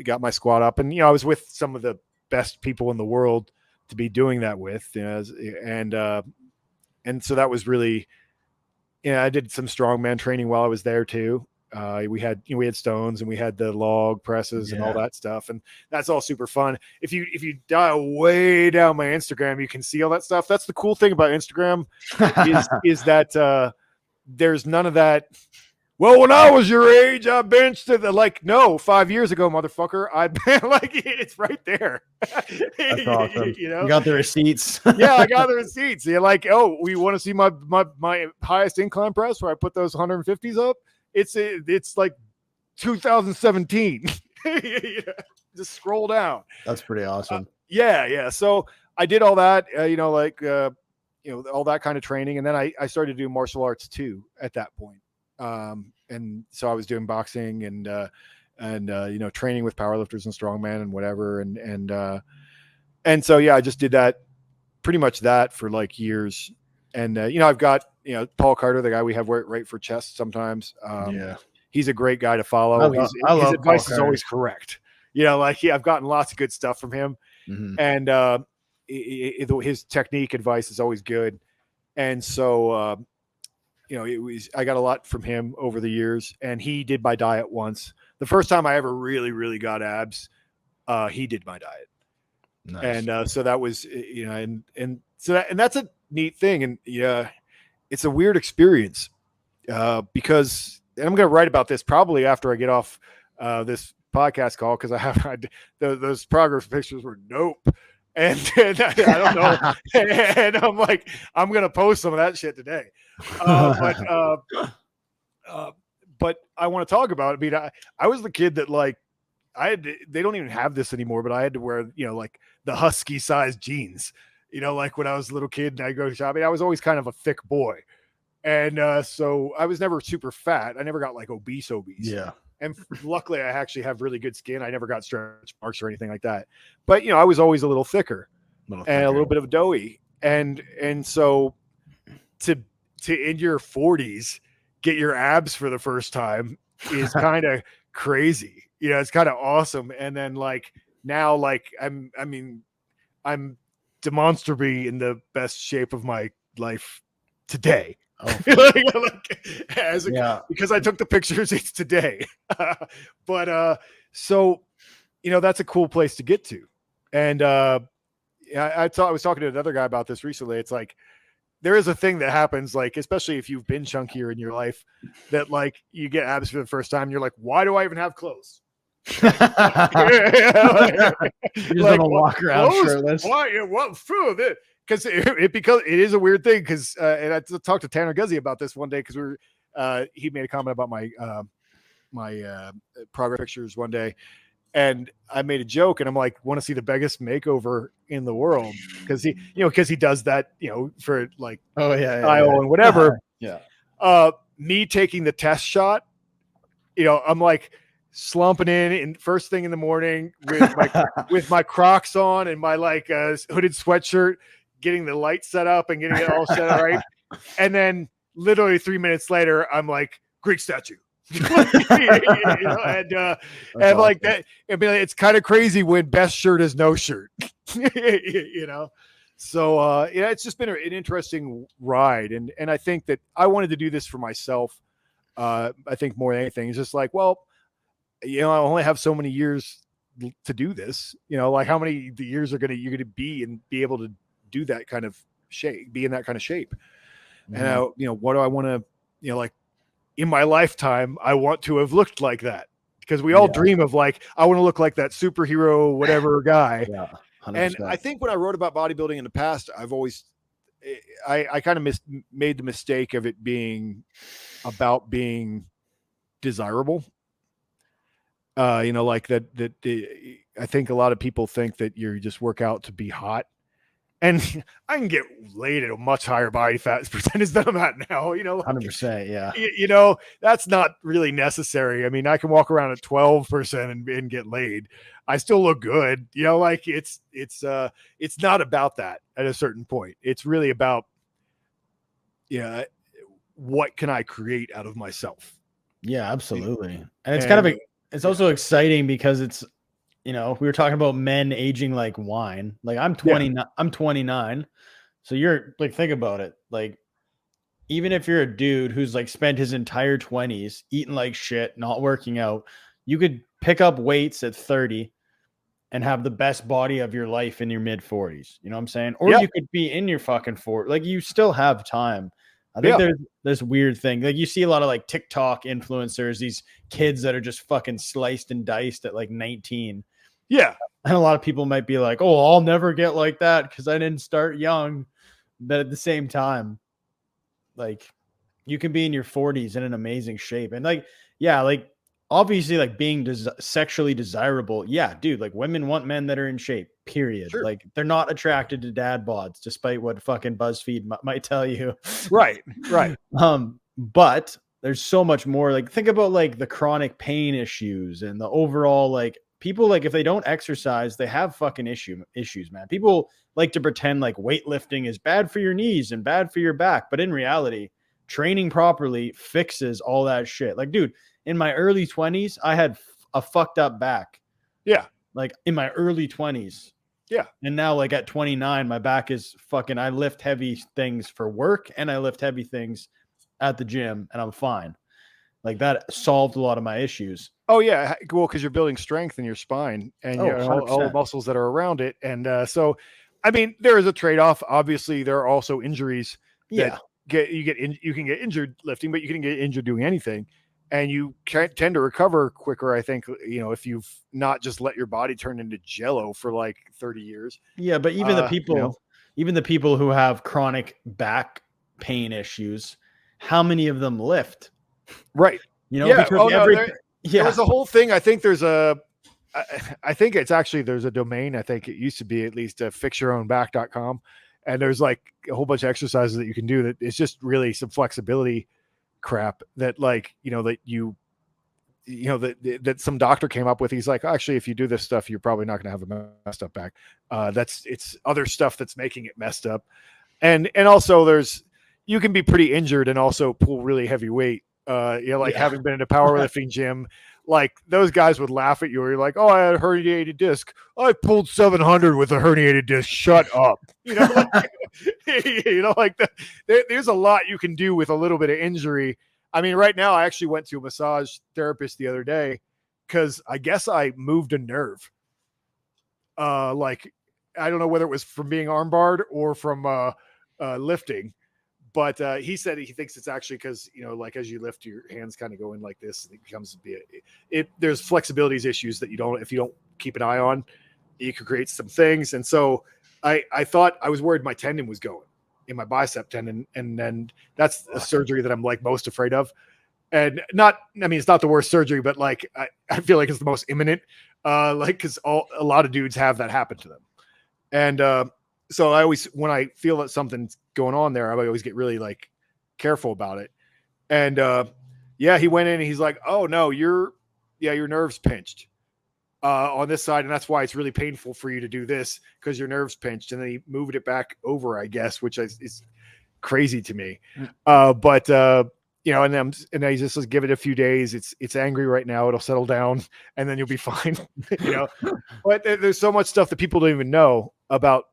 got my squat up and, I was with some of the best people in the world to be doing that with, and so that was really, I did some strongman training while I was there too. We had stones and we had the log presses and all that stuff. And that's all super fun. If you dial way down my Instagram, you can see all that stuff. That's the cool thing about Instagram is that, there's none of that. Well, when I was your age, I benched it. Like, no, 5 years ago, motherfucker. Like, it's right there. That's awesome. You got the receipts. Yeah, I got the receipts. You're like, oh, we want to see my highest incline press where I put those 150s up. It's like 2017. Just scroll down. That's pretty awesome. Yeah. So I did all that. All that kind of training. And then I started to do martial arts too at that point. And so I was doing boxing and training with powerlifters and strongman and whatever. And so, yeah, I just did that pretty much that for like years. And, I've got, Paul Carter, the guy we have right for chest sometimes. He's a great guy to follow. His advice is always correct. I've gotten lots of good stuff from him. Mm-hmm. And, his technique advice is always good. And so, I got a lot from him over the years, and he did my diet once. The first time I ever really, really got abs, he did my diet. Nice. And so that was, and so that's a neat thing. And yeah, it's a weird experience because, and I'm going to write about this probably after I get off this podcast call, because those progress pictures were dope. And I don't know. And I'm like, I'm going to post some of that shit today. But I want to talk about it. I mean, I was the kid that like, they don't even have this anymore, but I had to wear, like the husky sized jeans, like when I was a little kid and I go shopping. I was always kind of a thick boy. And so I was never super fat. I never got like obese. Yeah. And luckily I actually have really good skin. I never got stretch marks or anything like that. But, I was always a little thicker and a little bit of doughy. And so to in your 40s, get your abs for the first time is kind of crazy. It's kind of awesome. And then like now, like I'm demonstrably in the best shape of my life today. Oh. Because I took the pictures, it's today. But so that's a cool place to get to. And I was talking to another guy about this recently. It's like there is a thing that happens, like especially if you've been chunkier in your life, that like you get abs for the first time. You're like, why do I even have clothes? You're just like, gonna walk around shirtless. Why? What food? Because it is a weird thing. Because and I talked to Tanner Guzzi about this one day, because he made a comment about my progress pictures one day, and I made a joke, and I'm like, want to see the biggest makeover in the world, because he does that for like style and whatever. Me taking the test shot, I'm like slumping in first thing in the morning with my Crocs on and my like hooded sweatshirt, getting the light set up and getting it all set up right. And then literally 3 minutes later, I'm like, Greek statue. And like that. I mean, it's kind of crazy when best shirt is no shirt. So it's just been an interesting ride, and I think that I wanted to do this for myself. I think more than anything, it's just like, well, I only have so many years to do this. Like how many years you're gonna be and be able to do that kind of shape, be in that kind of shape. Mm-hmm. And what do I want to, like in my lifetime, I want to have looked like that, because we all dream of like, I want to look like that superhero, whatever guy. Yeah. 100%. And I think when I wrote about bodybuilding in the past, I've always, I kind of made the mistake of it being about being desirable. Like that I think a lot of people think that you just work out to be hot, and I can get laid at a much higher body fat percentage than I'm at now, 100%. Yeah. That's not really necessary. I mean, I can walk around at 12% and get laid. I still look good. Like it's not about that at a certain point. It's really about, what can I create out of myself? Yeah, absolutely. And it's kind of it's also exciting because it's, we were talking about men aging like wine. Like I'm 29. So you're like, think about it. Like, even if you're a dude who's like spent his entire 20s eating like shit, not working out, you could pick up weights at 30 and have the best body of your life in your mid 40s. You know what I'm saying? Or you could be in your fucking 40s. Like, you still have time. I think there's this weird thing. Like, you see a lot of like TikTok influencers, these kids that are just fucking sliced and diced at like 19. Yeah. And a lot of people might be like, oh, I'll never get like that because I didn't start young. But at the same time, like, you can be in your 40s in an amazing shape. And like, like obviously like being sexually desirable. Yeah, dude, like women want men that are in shape, period. Sure. Like, they're not attracted to dad bods, despite what fucking BuzzFeed might tell you. Right. But there's so much more. Like, think about like the chronic pain issues and the overall, like, people, like, if they don't exercise, they have fucking issues, man. People like to pretend like weightlifting is bad for your knees and bad for your back. But in reality, training properly fixes all that shit. Like, dude, in my early 20s, I had a fucked up back. Yeah. Like, in my early 20s. Yeah. And now, like, at 29, my back is fucking, I lift heavy things for work and I lift heavy things at the gym and I'm fine. Like that solved a lot of my issues. Oh yeah, well, because you're building strength in your spine and Oh, all the 100%. muscles that are around it, and so I mean, there is a trade-off. Obviously, there are also injuries that Yeah. you can get injured lifting, but you can get injured doing anything, and you can tend to recover quicker. I think if you've not just let your body turn into jello for like 30 years. Yeah, but even You know, even the people who have chronic back pain issues, how many of them lift? right? Yeah. Because Oh no, there was yeah, a whole thing. I think there's I think it's actually there's a domain. I think it used to be at least fixyourownback.com. And there's like a whole bunch of exercises that you can do that it's just really some flexibility crap that like, that some doctor came up with. He's like, actually, if you do this stuff, you're probably not going to have a messed up back. It's other stuff that's making it messed up. And also you can be pretty injured and also pull really heavy weight. Having been in a powerlifting gym, like those guys would laugh at you. Or you're like, oh, I had a herniated disc. I pulled 700 with a herniated disc. Shut up. There's a lot you can do with a little bit of injury. I mean, right now, I actually went to a massage therapist the other day because I guess I moved a nerve. I don't know whether it was from being armbarred or from lifting. But he said he thinks it's actually because, as you lift, your hands kind of go in like this, and it becomes there's flexibilities issues that if you don't keep an eye on, you could create some things. And so I thought I was worried my tendon was going in my bicep tendon. And then that's a surgery that I'm like most afraid of. And it's not the worst surgery, but like, I feel like it's the most imminent, cause a lot of dudes have that happen to them. And, so I always, when I feel that something's going on there, I always get really like careful about it. And he went in and he's like, oh no, your nerve's pinched on this side. And that's why it's really painful for you to do this because your nerve's pinched. And then he moved it back over, I guess, which is crazy to me. And then he just says, give it a few days. It's angry right now. It'll settle down and then you'll be fine. But there's so much stuff that people don't even know about.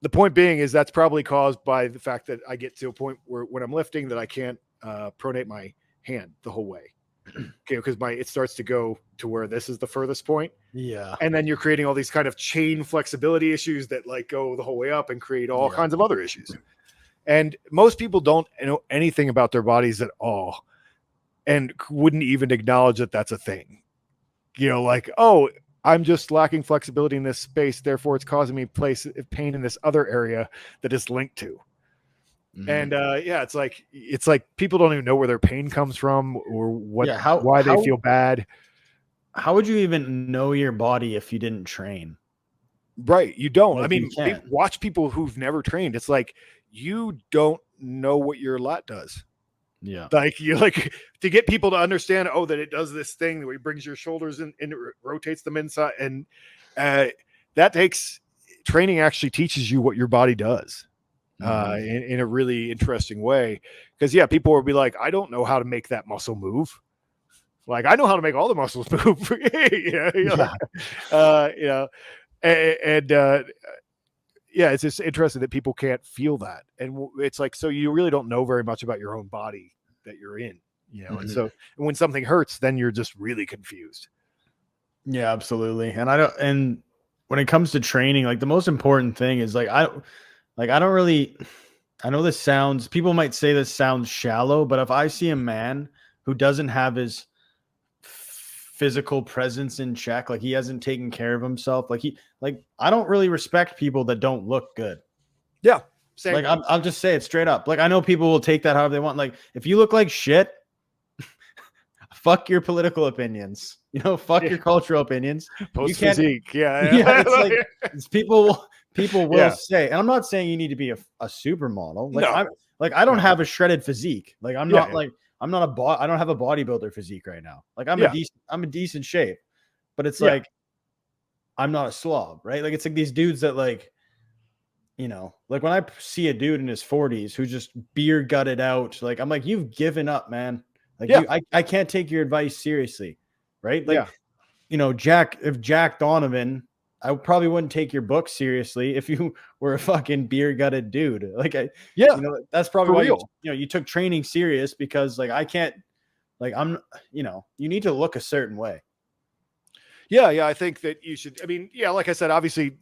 The point being is that's probably caused by the fact that I get to a point where when I'm lifting that I can't pronate my hand the whole way. Okay, because it starts to go to where this is the furthest point. Yeah. And then you're creating all these kind of chain flexibility issues that like go the whole way up and create all kinds of other issues. And most people don't know anything about their bodies at all and wouldn't even acknowledge that that's a thing. Oh, I'm just lacking flexibility in this space. Therefore, it's causing me pain in this other area that is linked to. Mm-hmm. And it's like people don't even know where their pain comes from or why they feel bad. How would you even know your body if you didn't train? Right. You don't. Watch people who've never trained. It's like you don't know what your lat does. Yeah. Like you to get people to understand, that it does this thing where it brings your shoulders in and it rotates them inside. And that takes training actually teaches you what your body does in a really interesting way. Because people will be like, I don't know how to make that muscle move. Like I know how to make all the muscles move. It's just interesting that people can't feel that. And it's like, so you really don't know very much about your own body that you're in, and so when something hurts, then you're just really confused. Yeah, absolutely. And when it comes to training, like the most important thing is I know people might say this sounds shallow, but if I see a man who doesn't have his physical presence in check, like he hasn't taken care of himself, I don't really respect people that don't look good. Yeah. Same. Like I'll just say it straight up. Like I know people will take that however they want. Like if you look like shit, fuck your political opinions. Fuck your cultural opinions. Post physique. It's like people will say, and I'm not saying you need to be a supermodel. Like I don't have a shredded physique. Like I'm not I'm not I don't have a bodybuilder physique right now. Like I'm a decent shape, but it's like I'm not a slob, right? Like it's like these dudes that like when I see a dude in his 40s who just beer gutted out, like I'm like, you've given up, man. Like I can't take your advice seriously, right? Like if Jack Donovan I probably wouldn't take your book seriously if you were a fucking beer gutted dude. Like Yeah, that's probably for why real. you took training serious, because like I can't, like I'm, you need to look a certain way. Yeah, I think that you should. I mean, yeah, like I said, obviously,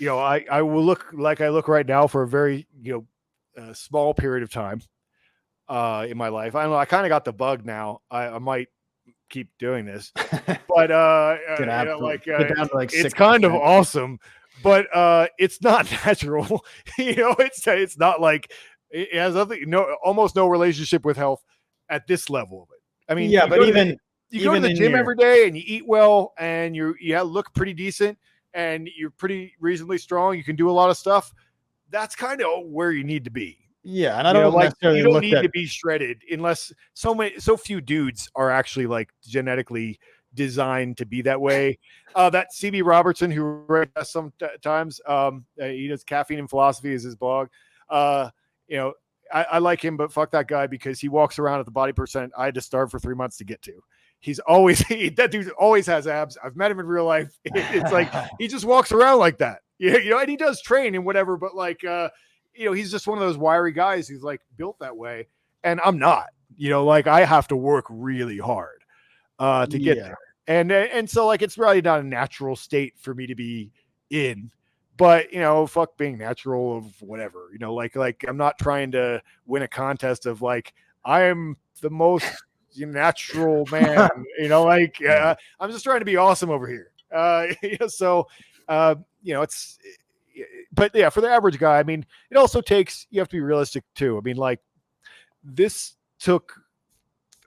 I will look like I look right now for a very small period of time in my life. I don't know. I kind of got the bug now. I might keep doing this, but Get down to like it's 6%. kind of awesome, but it's not natural. It's not like it has nothing, almost no relationship with health at this level of it. I mean, Yeah, but even you go to the gym every day and you eat well and you look pretty decent and you're pretty reasonably strong. You can do a lot of stuff. That's kind of where you need to be. Yeah, and I don't necessarily you don't look need at to be shredded unless so few dudes are actually like genetically designed to be that way. That CB Robertson, who writes sometimes, he does Caffeine and Philosophy is his blog. I like him, but fuck that guy because he walks around at the body percent I had to starve for 3 months to get to. He's always that dude always has abs. I've met him in real life. It's like he just walks around like that. And he does train and whatever, but like he's just one of those wiry guys who's like built that way. And I'm not. Like I have to work really hard to get there. And so like it's really not a natural state for me to be in. But fuck being natural of whatever. Like I'm not trying to win a contest of like I'm the most natural man. I'm just trying to be awesome over here. It's. But yeah, for the average guy, I mean, it also takes. You have to be realistic too. I mean, like this took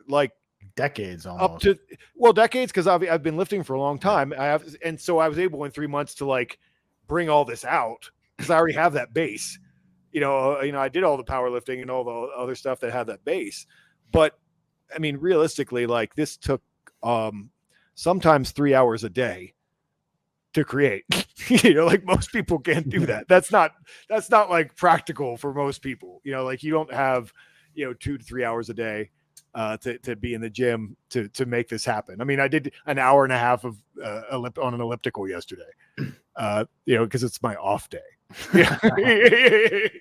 like decades almost. Decades because I've been lifting for a long time. And so I was able in 3 months to like bring all this out because I already have that base. I did all the powerlifting and all the other stuff that had that base. But I mean, realistically, like this took sometimes 3 hours a day to create. Like most people can't do that. That's not like practical for most people. Like you don't have 2 to 3 hours a day to be in the gym to make this happen. I mean, I did an hour and a half of on an elliptical yesterday. Because it's my off day. Yeah.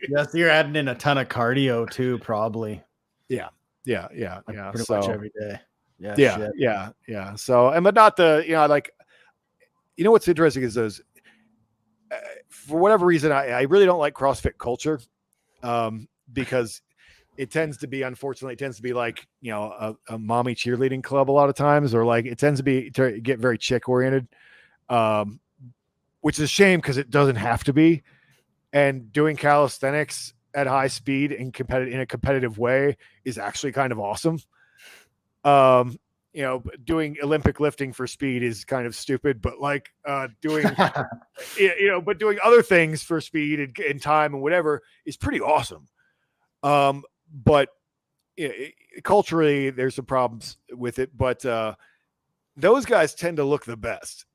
Yes, you're adding in a ton of cardio too, probably. Yeah. Pretty much every day. Yeah. So, but not the what's interesting is those. For whatever reason, I really don't like CrossFit culture, because it tends to be like a mommy cheerleading club a lot of times, or like it tends to get very chick oriented. Which is a shame because it doesn't have to be. And doing calisthenics at high speed and in a competitive way is actually kind of awesome. Doing Olympic lifting for speed is kind of stupid, but like doing, but doing other things for speed and time and whatever is pretty awesome. But culturally, there's some problems with it. But those guys tend to look the best.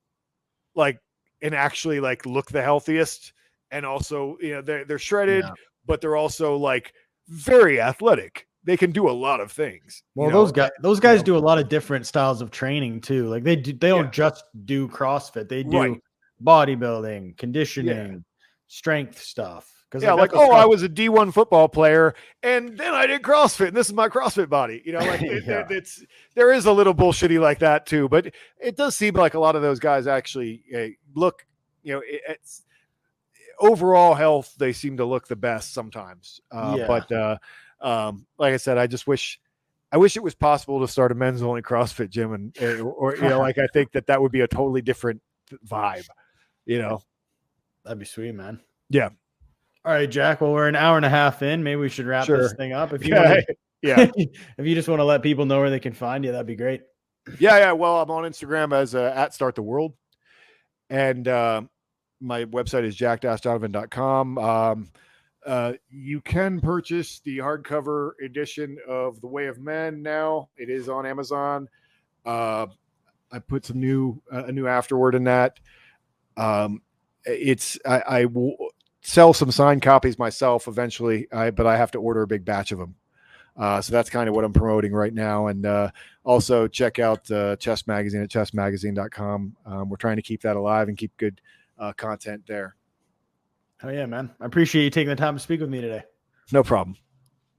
Like, and actually like look the healthiest, and also they're shredded, but they're also like very athletic. They can do a lot of things. Well, those guys do a lot of different styles of training too. Like they don't just do CrossFit. They do bodybuilding, conditioning, strength stuff. I was a D1 football player and then I did CrossFit and this is my CrossFit body. There is a little bullshitty like that too, but it does seem like a lot of those guys actually look, it's overall health. They seem to look the best sometimes. But like I said, I wish it was possible to start a men's only CrossFit gym or like I think that would be a totally different vibe. That'd be sweet, man. Yeah. All right, Jack. Well, we're an hour and a half in. Maybe we should wrap this thing up. If you if you just want to let people know where they can find you, that'd be great. Yeah. Well, I'm on Instagram as at Start the World, and my website is jack-donovan.com. You can purchase the hardcover edition of The Way of Men now. It is on Amazon. I put some a new afterword in that. I will sell some signed copies myself eventually, but I have to order a big batch of them. So that's kind of what I'm promoting right now. And also check out Chess Magazine at chessmagazine.com. We're trying to keep that alive and keep good content there. Oh yeah, man. I appreciate you taking the time to speak with me today. No problem.